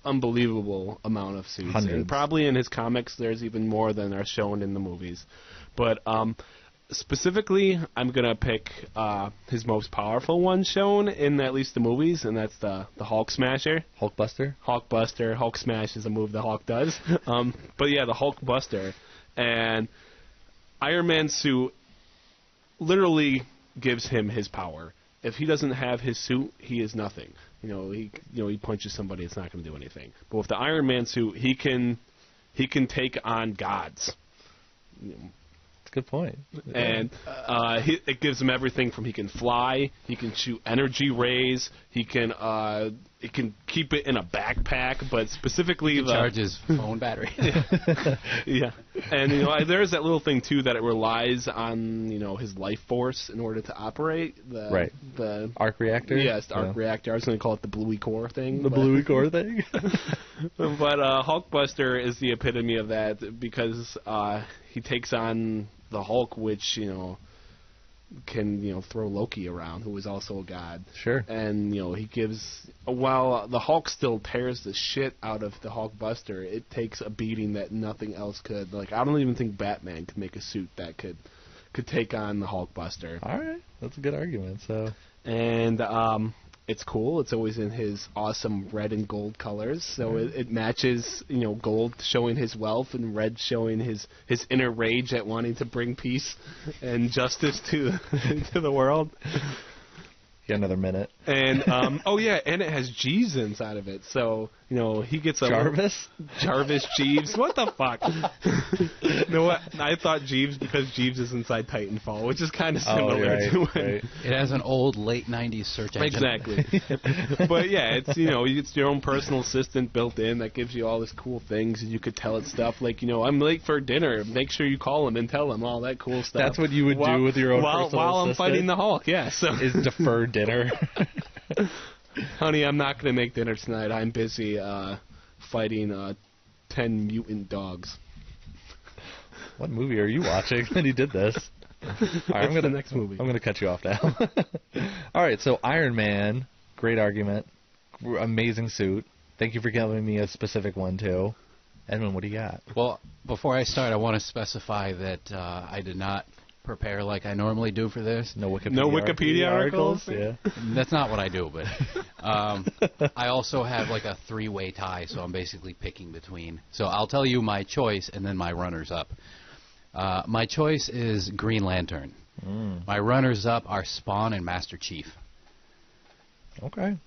[SPEAKER 2] unbelievable amount of suits, and probably in his comics there's even more than are shown in the movies. But specifically, I'm going to pick his most powerful one shown in at least the movies, and that's the Hulk Smasher.
[SPEAKER 3] Hulkbuster?
[SPEAKER 2] Hulkbuster. Hulk Smash is a move the Hulk does. But yeah, the Hulkbuster. And Iron Man's suit literally gives him his power. If he doesn't have his suit, he is nothing. He punches somebody, it's not going to do anything. But with the Iron Man suit, he can take on gods.
[SPEAKER 3] Good point.
[SPEAKER 2] And it gives him everything from he can fly, he can shoot energy rays, he can keep it in a backpack, but specifically
[SPEAKER 1] he charge his phone battery.
[SPEAKER 2] Yeah, and there's that little thing too that it relies on his life force in order to operate the
[SPEAKER 3] arc reactor.
[SPEAKER 2] Yes, the arc reactor. I was going to call it the bluey core thing.
[SPEAKER 3] Bluey core thing.
[SPEAKER 2] But Hulkbuster is the epitome of that because he takes on the Hulk, which can throw Loki around, who is also a god.
[SPEAKER 3] Sure.
[SPEAKER 2] And he gives, while the Hulk still tears the shit out of the Hulkbuster, it takes a beating that nothing else could. Like, I don't even think Batman could make a suit that could take on the Hulkbuster.
[SPEAKER 3] All right, that's a good argument. So.
[SPEAKER 2] And it's cool. It's always in his awesome red and gold colors, so it matches, gold showing his wealth and red showing his inner rage at wanting to bring peace and justice to the world.
[SPEAKER 3] Get another minute.
[SPEAKER 2] And and it has Jeeves inside of it, so he gets a Jarvis Jeeves. What the fuck? You know what? I thought Jeeves because Jeeves is inside Titanfall, which is kind of similar to it.
[SPEAKER 1] Right. It has an old late '90s search engine.
[SPEAKER 2] Exactly. But yeah, it's it's your own personal assistant built in that gives you all these cool things, and you could tell it stuff like I'm late for dinner. Make sure you call him and tell him all that cool stuff.
[SPEAKER 3] That's what you would do with your own personal assistant?
[SPEAKER 2] While I'm fighting the Hulk. Yeah. So
[SPEAKER 3] is defer dinner.
[SPEAKER 2] Honey, I'm not going to make dinner tonight. I'm busy fighting 10 mutant dogs.
[SPEAKER 3] What movie are you watching when you did this? All right,
[SPEAKER 2] the next movie.
[SPEAKER 3] I'm going to cut you off now. All right, so Iron Man, great argument. Amazing suit. Thank you for giving me a specific one, too. Edwin, what do you got?
[SPEAKER 1] Well, before I start, I want to specify that I did not prepare like I normally do for this.
[SPEAKER 3] No Wikipedia articles? Yeah.
[SPEAKER 1] That's not what I do, but I also have like a 3-way tie, so I'm basically picking between. So I'll tell you my choice and then my runners-up. My choice is Green Lantern. My runners-up are Spawn and Master Chief.
[SPEAKER 3] Okay.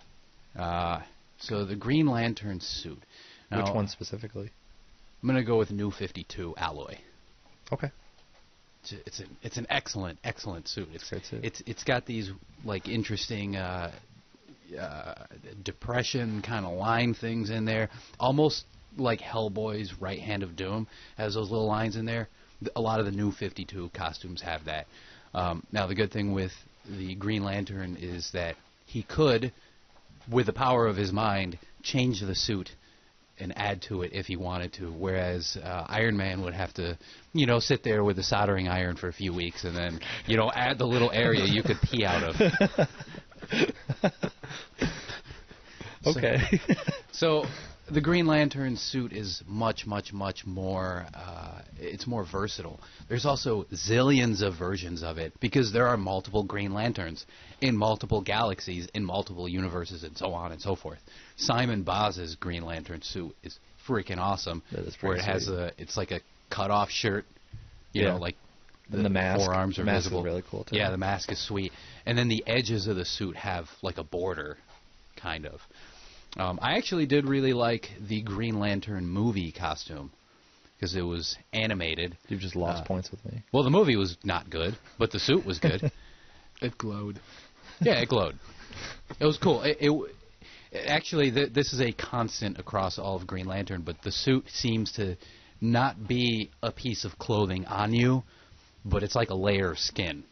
[SPEAKER 1] So the Green Lantern suit. Now,
[SPEAKER 3] which one specifically?
[SPEAKER 1] I'm going to go with New 52 Alloy.
[SPEAKER 3] Okay.
[SPEAKER 1] It's an excellent suit. It's got these like interesting depression kind of line things in there, almost like Hellboy's Right Hand of Doom has those little lines in there. A lot of the New 52 costumes have that. Now the good thing with the Green Lantern is that he could, with the power of his mind, change the suit and add to it if he wanted to, whereas Iron Man would have to, sit there with a soldering iron for a few weeks and then, add the little area you could pee out of.
[SPEAKER 3] Okay.
[SPEAKER 1] So the Green Lantern suit is much, much, much more, it's more versatile. There's also zillions of versions of it because there are multiple Green Lanterns in multiple galaxies, in multiple universes, and so on and so forth. Simon Baz's Green Lantern suit is freaking awesome.
[SPEAKER 3] That is
[SPEAKER 1] where it has it's like a cut-off shirt, like
[SPEAKER 3] the mask.
[SPEAKER 1] Forearms are
[SPEAKER 3] mask
[SPEAKER 1] visible.
[SPEAKER 3] Is really cool too.
[SPEAKER 1] Yeah, the mask is sweet. And then the edges of the suit have like a border, kind of. I actually did really like the Green Lantern movie costume because it was animated.
[SPEAKER 3] You've just lost points with me.
[SPEAKER 1] Well, the movie was not good, but the suit was good.
[SPEAKER 2] It glowed.
[SPEAKER 1] Yeah, it glowed. It was cool. Actually, this is a constant across all of Green Lantern, but the suit seems to not be a piece of clothing on you, but it's like a layer of skin.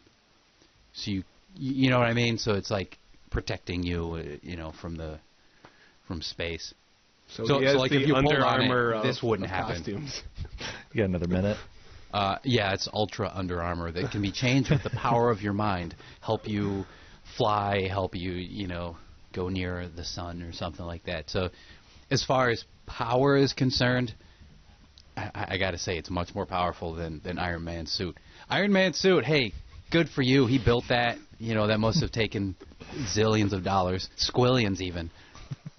[SPEAKER 1] So you know what I mean? So it's like protecting you, from space.
[SPEAKER 2] So like if you Under Armour
[SPEAKER 1] this wouldn't happen.
[SPEAKER 2] Costumes.
[SPEAKER 3] You got another minute?
[SPEAKER 1] Yeah, it's Ultra Under Armour that can be changed with the power of your mind. Help you fly, help you, go near the sun or something like that. So as far as power is concerned, I got to say it's much more powerful than Iron Man's suit. Iron Man's suit, hey, good for you. He built that. That must have taken zillions of dollars, squillions even.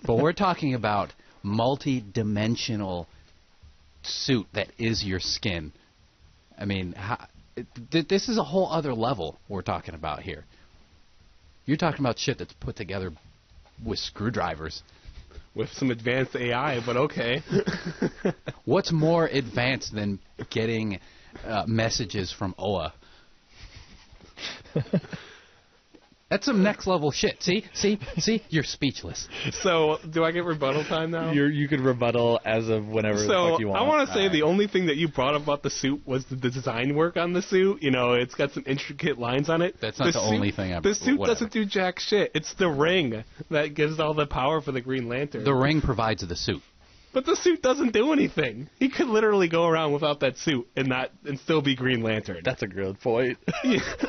[SPEAKER 1] But we're talking about multi-dimensional suit that is your skin. I mean, this is a whole other level we're talking about here. You're talking about shit that's put together with screwdrivers.
[SPEAKER 2] With some advanced AI, but okay.
[SPEAKER 1] What's more advanced than getting messages from OA? That's some next level shit. See, you're speechless.
[SPEAKER 2] So, do I get rebuttal time now?
[SPEAKER 3] You could rebuttal as of whenever the fuck you want.
[SPEAKER 2] I want to say the only thing that you brought up about the suit was the design work on the suit. It's got some intricate lines on it.
[SPEAKER 1] That's not the only thing.
[SPEAKER 2] The suit doesn't do jack shit. It's the ring that gives all the power for the Green Lantern.
[SPEAKER 1] The ring provides the suit.
[SPEAKER 2] But the suit doesn't do anything. He could literally go around without that suit and still be Green Lantern.
[SPEAKER 3] That's a good point.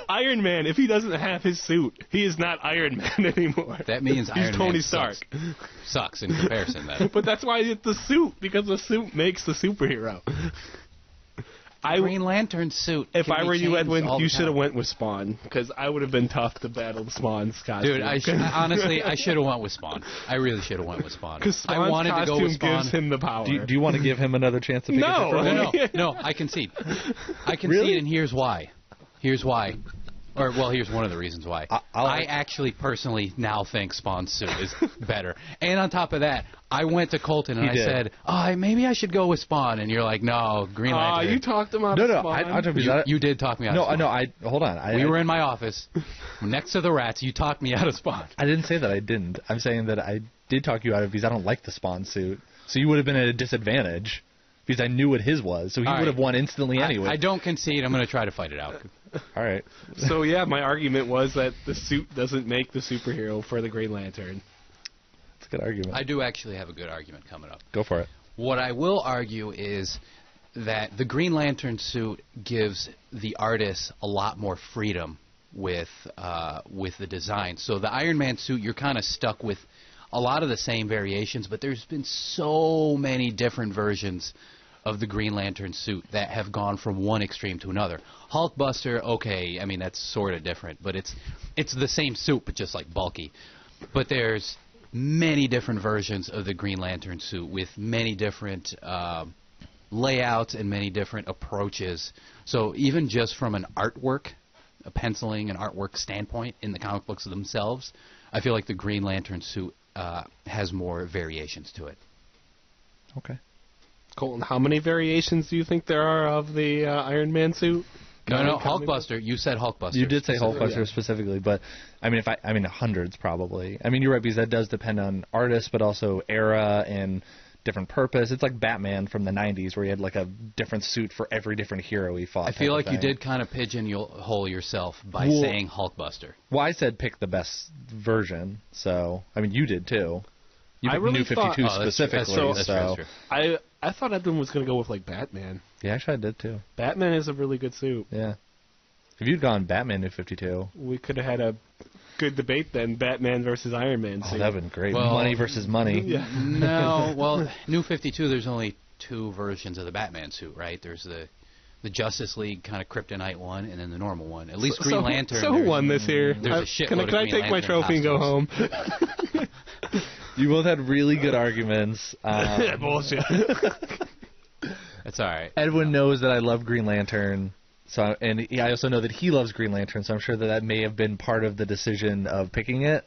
[SPEAKER 2] Iron Man, if he doesn't have his suit, he is not Iron Man anymore.
[SPEAKER 1] That means
[SPEAKER 2] He's
[SPEAKER 1] Iron
[SPEAKER 2] Tony
[SPEAKER 1] Man
[SPEAKER 2] Stark.
[SPEAKER 1] Sucks in comparison, then.
[SPEAKER 2] But that's why it's the suit, because the suit makes the superhero.
[SPEAKER 1] Green Lantern suit.
[SPEAKER 2] If I were you, Edwin, you should have went with Spawn, because I would have been tough to battle Spawn's costume.
[SPEAKER 1] Dude, honestly, I should have went with Spawn. I really should have went with Spawn.
[SPEAKER 2] Because Spawn's costume gives him the power.
[SPEAKER 3] Do you want to give him another chance to pick it?
[SPEAKER 1] No, I concede. I concede, and here's why. Here's why. Here's one of the reasons why. I actually personally now think Spawn's suit is better. And on top of that, I went to Colton and I said, maybe I should go with Spawn. And you're like, no, Green Lantern.
[SPEAKER 2] You talked him out of Spawn.
[SPEAKER 1] You did talk me out of Spawn.
[SPEAKER 3] No, hold on.
[SPEAKER 1] We were in my office next to the rats. You talked me out of Spawn.
[SPEAKER 3] I didn't say that I didn't. I'm saying that I did talk you out of it because I don't like the Spawn suit. So you would have been at a disadvantage because I knew what his was. So he would have won instantly anyway.
[SPEAKER 1] I don't concede. I'm going to try to fight it out.
[SPEAKER 3] All right.
[SPEAKER 2] So, yeah, my argument was that the suit doesn't make the superhero for the Green Lantern.
[SPEAKER 3] That's a good argument.
[SPEAKER 1] I do actually have a good argument coming up.
[SPEAKER 3] Go for it.
[SPEAKER 1] What I will argue is that the Green Lantern suit gives the artist a lot more freedom with the design. So the Iron Man suit, you're kind of stuck with a lot of the same variations, but there's been so many different versions of the Green Lantern suit that have gone from one extreme to another. Hulkbuster, okay, I mean, that's sort of different, but it's the same suit, but just like bulky. But there's many different versions of the Green Lantern suit with many different layouts and many different approaches. So even just from an artwork, a penciling and artwork standpoint in the comic books themselves, I feel like the Green Lantern suit has more variations to it.
[SPEAKER 3] Okay.
[SPEAKER 2] Colton, how many variations do you think there are of the Iron Man suit?
[SPEAKER 1] No, Hulkbuster. You said Hulkbuster.
[SPEAKER 3] You did say Hulkbuster specifically, but I mean, hundreds probably. I mean, you're right, because that does depend on artists, but also era and different purpose. It's like Batman from the 90s, where he had like a different suit for every different hero he fought.
[SPEAKER 1] I feel like you did kind of pigeonhole yourself by saying Hulkbuster.
[SPEAKER 3] Well, I said pick the best version, so I mean, you did too. You picked New 52 specifically.
[SPEAKER 1] That's true.
[SPEAKER 2] I thought Edwin was going to go with like Batman.
[SPEAKER 3] Yeah, actually I did too.
[SPEAKER 2] Batman is a really good suit.
[SPEAKER 3] Yeah. If you'd gone Batman New 52,
[SPEAKER 2] we could have had a good debate then, Batman versus Iron Man suit.
[SPEAKER 3] Oh, that would have been great. Well, money versus money.
[SPEAKER 2] Yeah.
[SPEAKER 1] No, well, New 52, there's only two versions of the Batman suit, right? There's the Justice League kind of kryptonite one, and then the normal one. At least Green Lantern.
[SPEAKER 2] So who won this here?
[SPEAKER 1] There's a shitload
[SPEAKER 2] Can I
[SPEAKER 1] Green
[SPEAKER 2] take
[SPEAKER 1] Lantern
[SPEAKER 2] my trophy and go home?
[SPEAKER 3] You both had really good arguments.
[SPEAKER 2] Bullshit.
[SPEAKER 1] That's all right.
[SPEAKER 3] Edwin knows that I love Green Lantern, and I also know that he loves Green Lantern, so I'm sure that may have been part of the decision of picking it.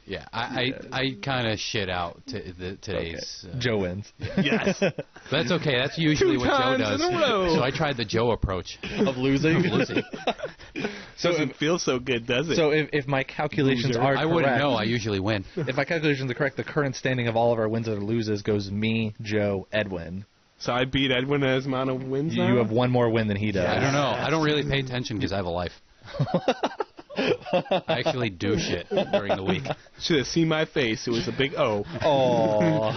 [SPEAKER 1] Yeah, I kind of shit out today's...
[SPEAKER 3] Okay. Joe wins.
[SPEAKER 2] Yes.
[SPEAKER 1] That's okay. That's usually what Joe does.
[SPEAKER 2] In a row.
[SPEAKER 1] So I tried the Joe approach.
[SPEAKER 3] Of losing?
[SPEAKER 2] So doesn't feel so good, does it?
[SPEAKER 3] So if my calculations are correct...
[SPEAKER 1] I wouldn't know. I usually win.
[SPEAKER 3] If my calculations are correct, the current standing of all of our wins or loses goes me, Joe, Edwin.
[SPEAKER 2] So I beat Edwin as amount of wins now?
[SPEAKER 3] You have one more win than he does.
[SPEAKER 1] Yeah, I don't know. I don't really pay attention because I have a life. I actually do shit during the week.
[SPEAKER 2] Should have seen my face. It was a big O.
[SPEAKER 3] Oh.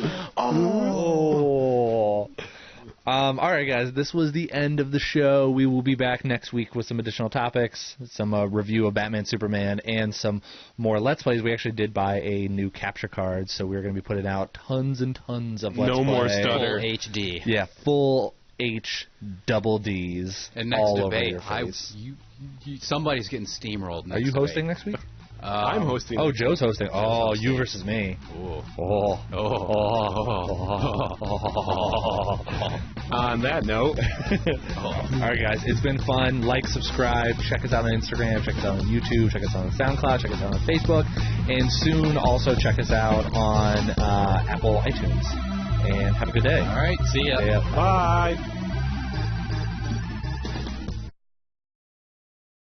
[SPEAKER 3] All right, guys. This was the end of the show. We will be back next week with some additional topics, some review of Batman, Superman, and some more Let's Plays. We actually did buy a new capture card, so we're going to be putting out tons and tons of Let's Play.
[SPEAKER 2] No more stutter.
[SPEAKER 1] Full HD.
[SPEAKER 3] Yeah, full H double Ds.
[SPEAKER 1] And next
[SPEAKER 3] all
[SPEAKER 1] debate,
[SPEAKER 3] over your face.
[SPEAKER 1] somebody's getting steamrolled. Next
[SPEAKER 3] Are you hosting
[SPEAKER 1] debate.
[SPEAKER 3] next week?
[SPEAKER 2] I'm hosting.
[SPEAKER 3] Oh, Joe's hosting. Oh, you versus me.
[SPEAKER 2] On that note.
[SPEAKER 3] All right, guys. It's been fun. Like, subscribe. Check us out on Instagram. Check us out on YouTube. Check us out on SoundCloud. Check us out on Facebook. And soon also check us out on Apple iTunes. And have a good day.
[SPEAKER 1] All right. See ya.
[SPEAKER 2] Bye.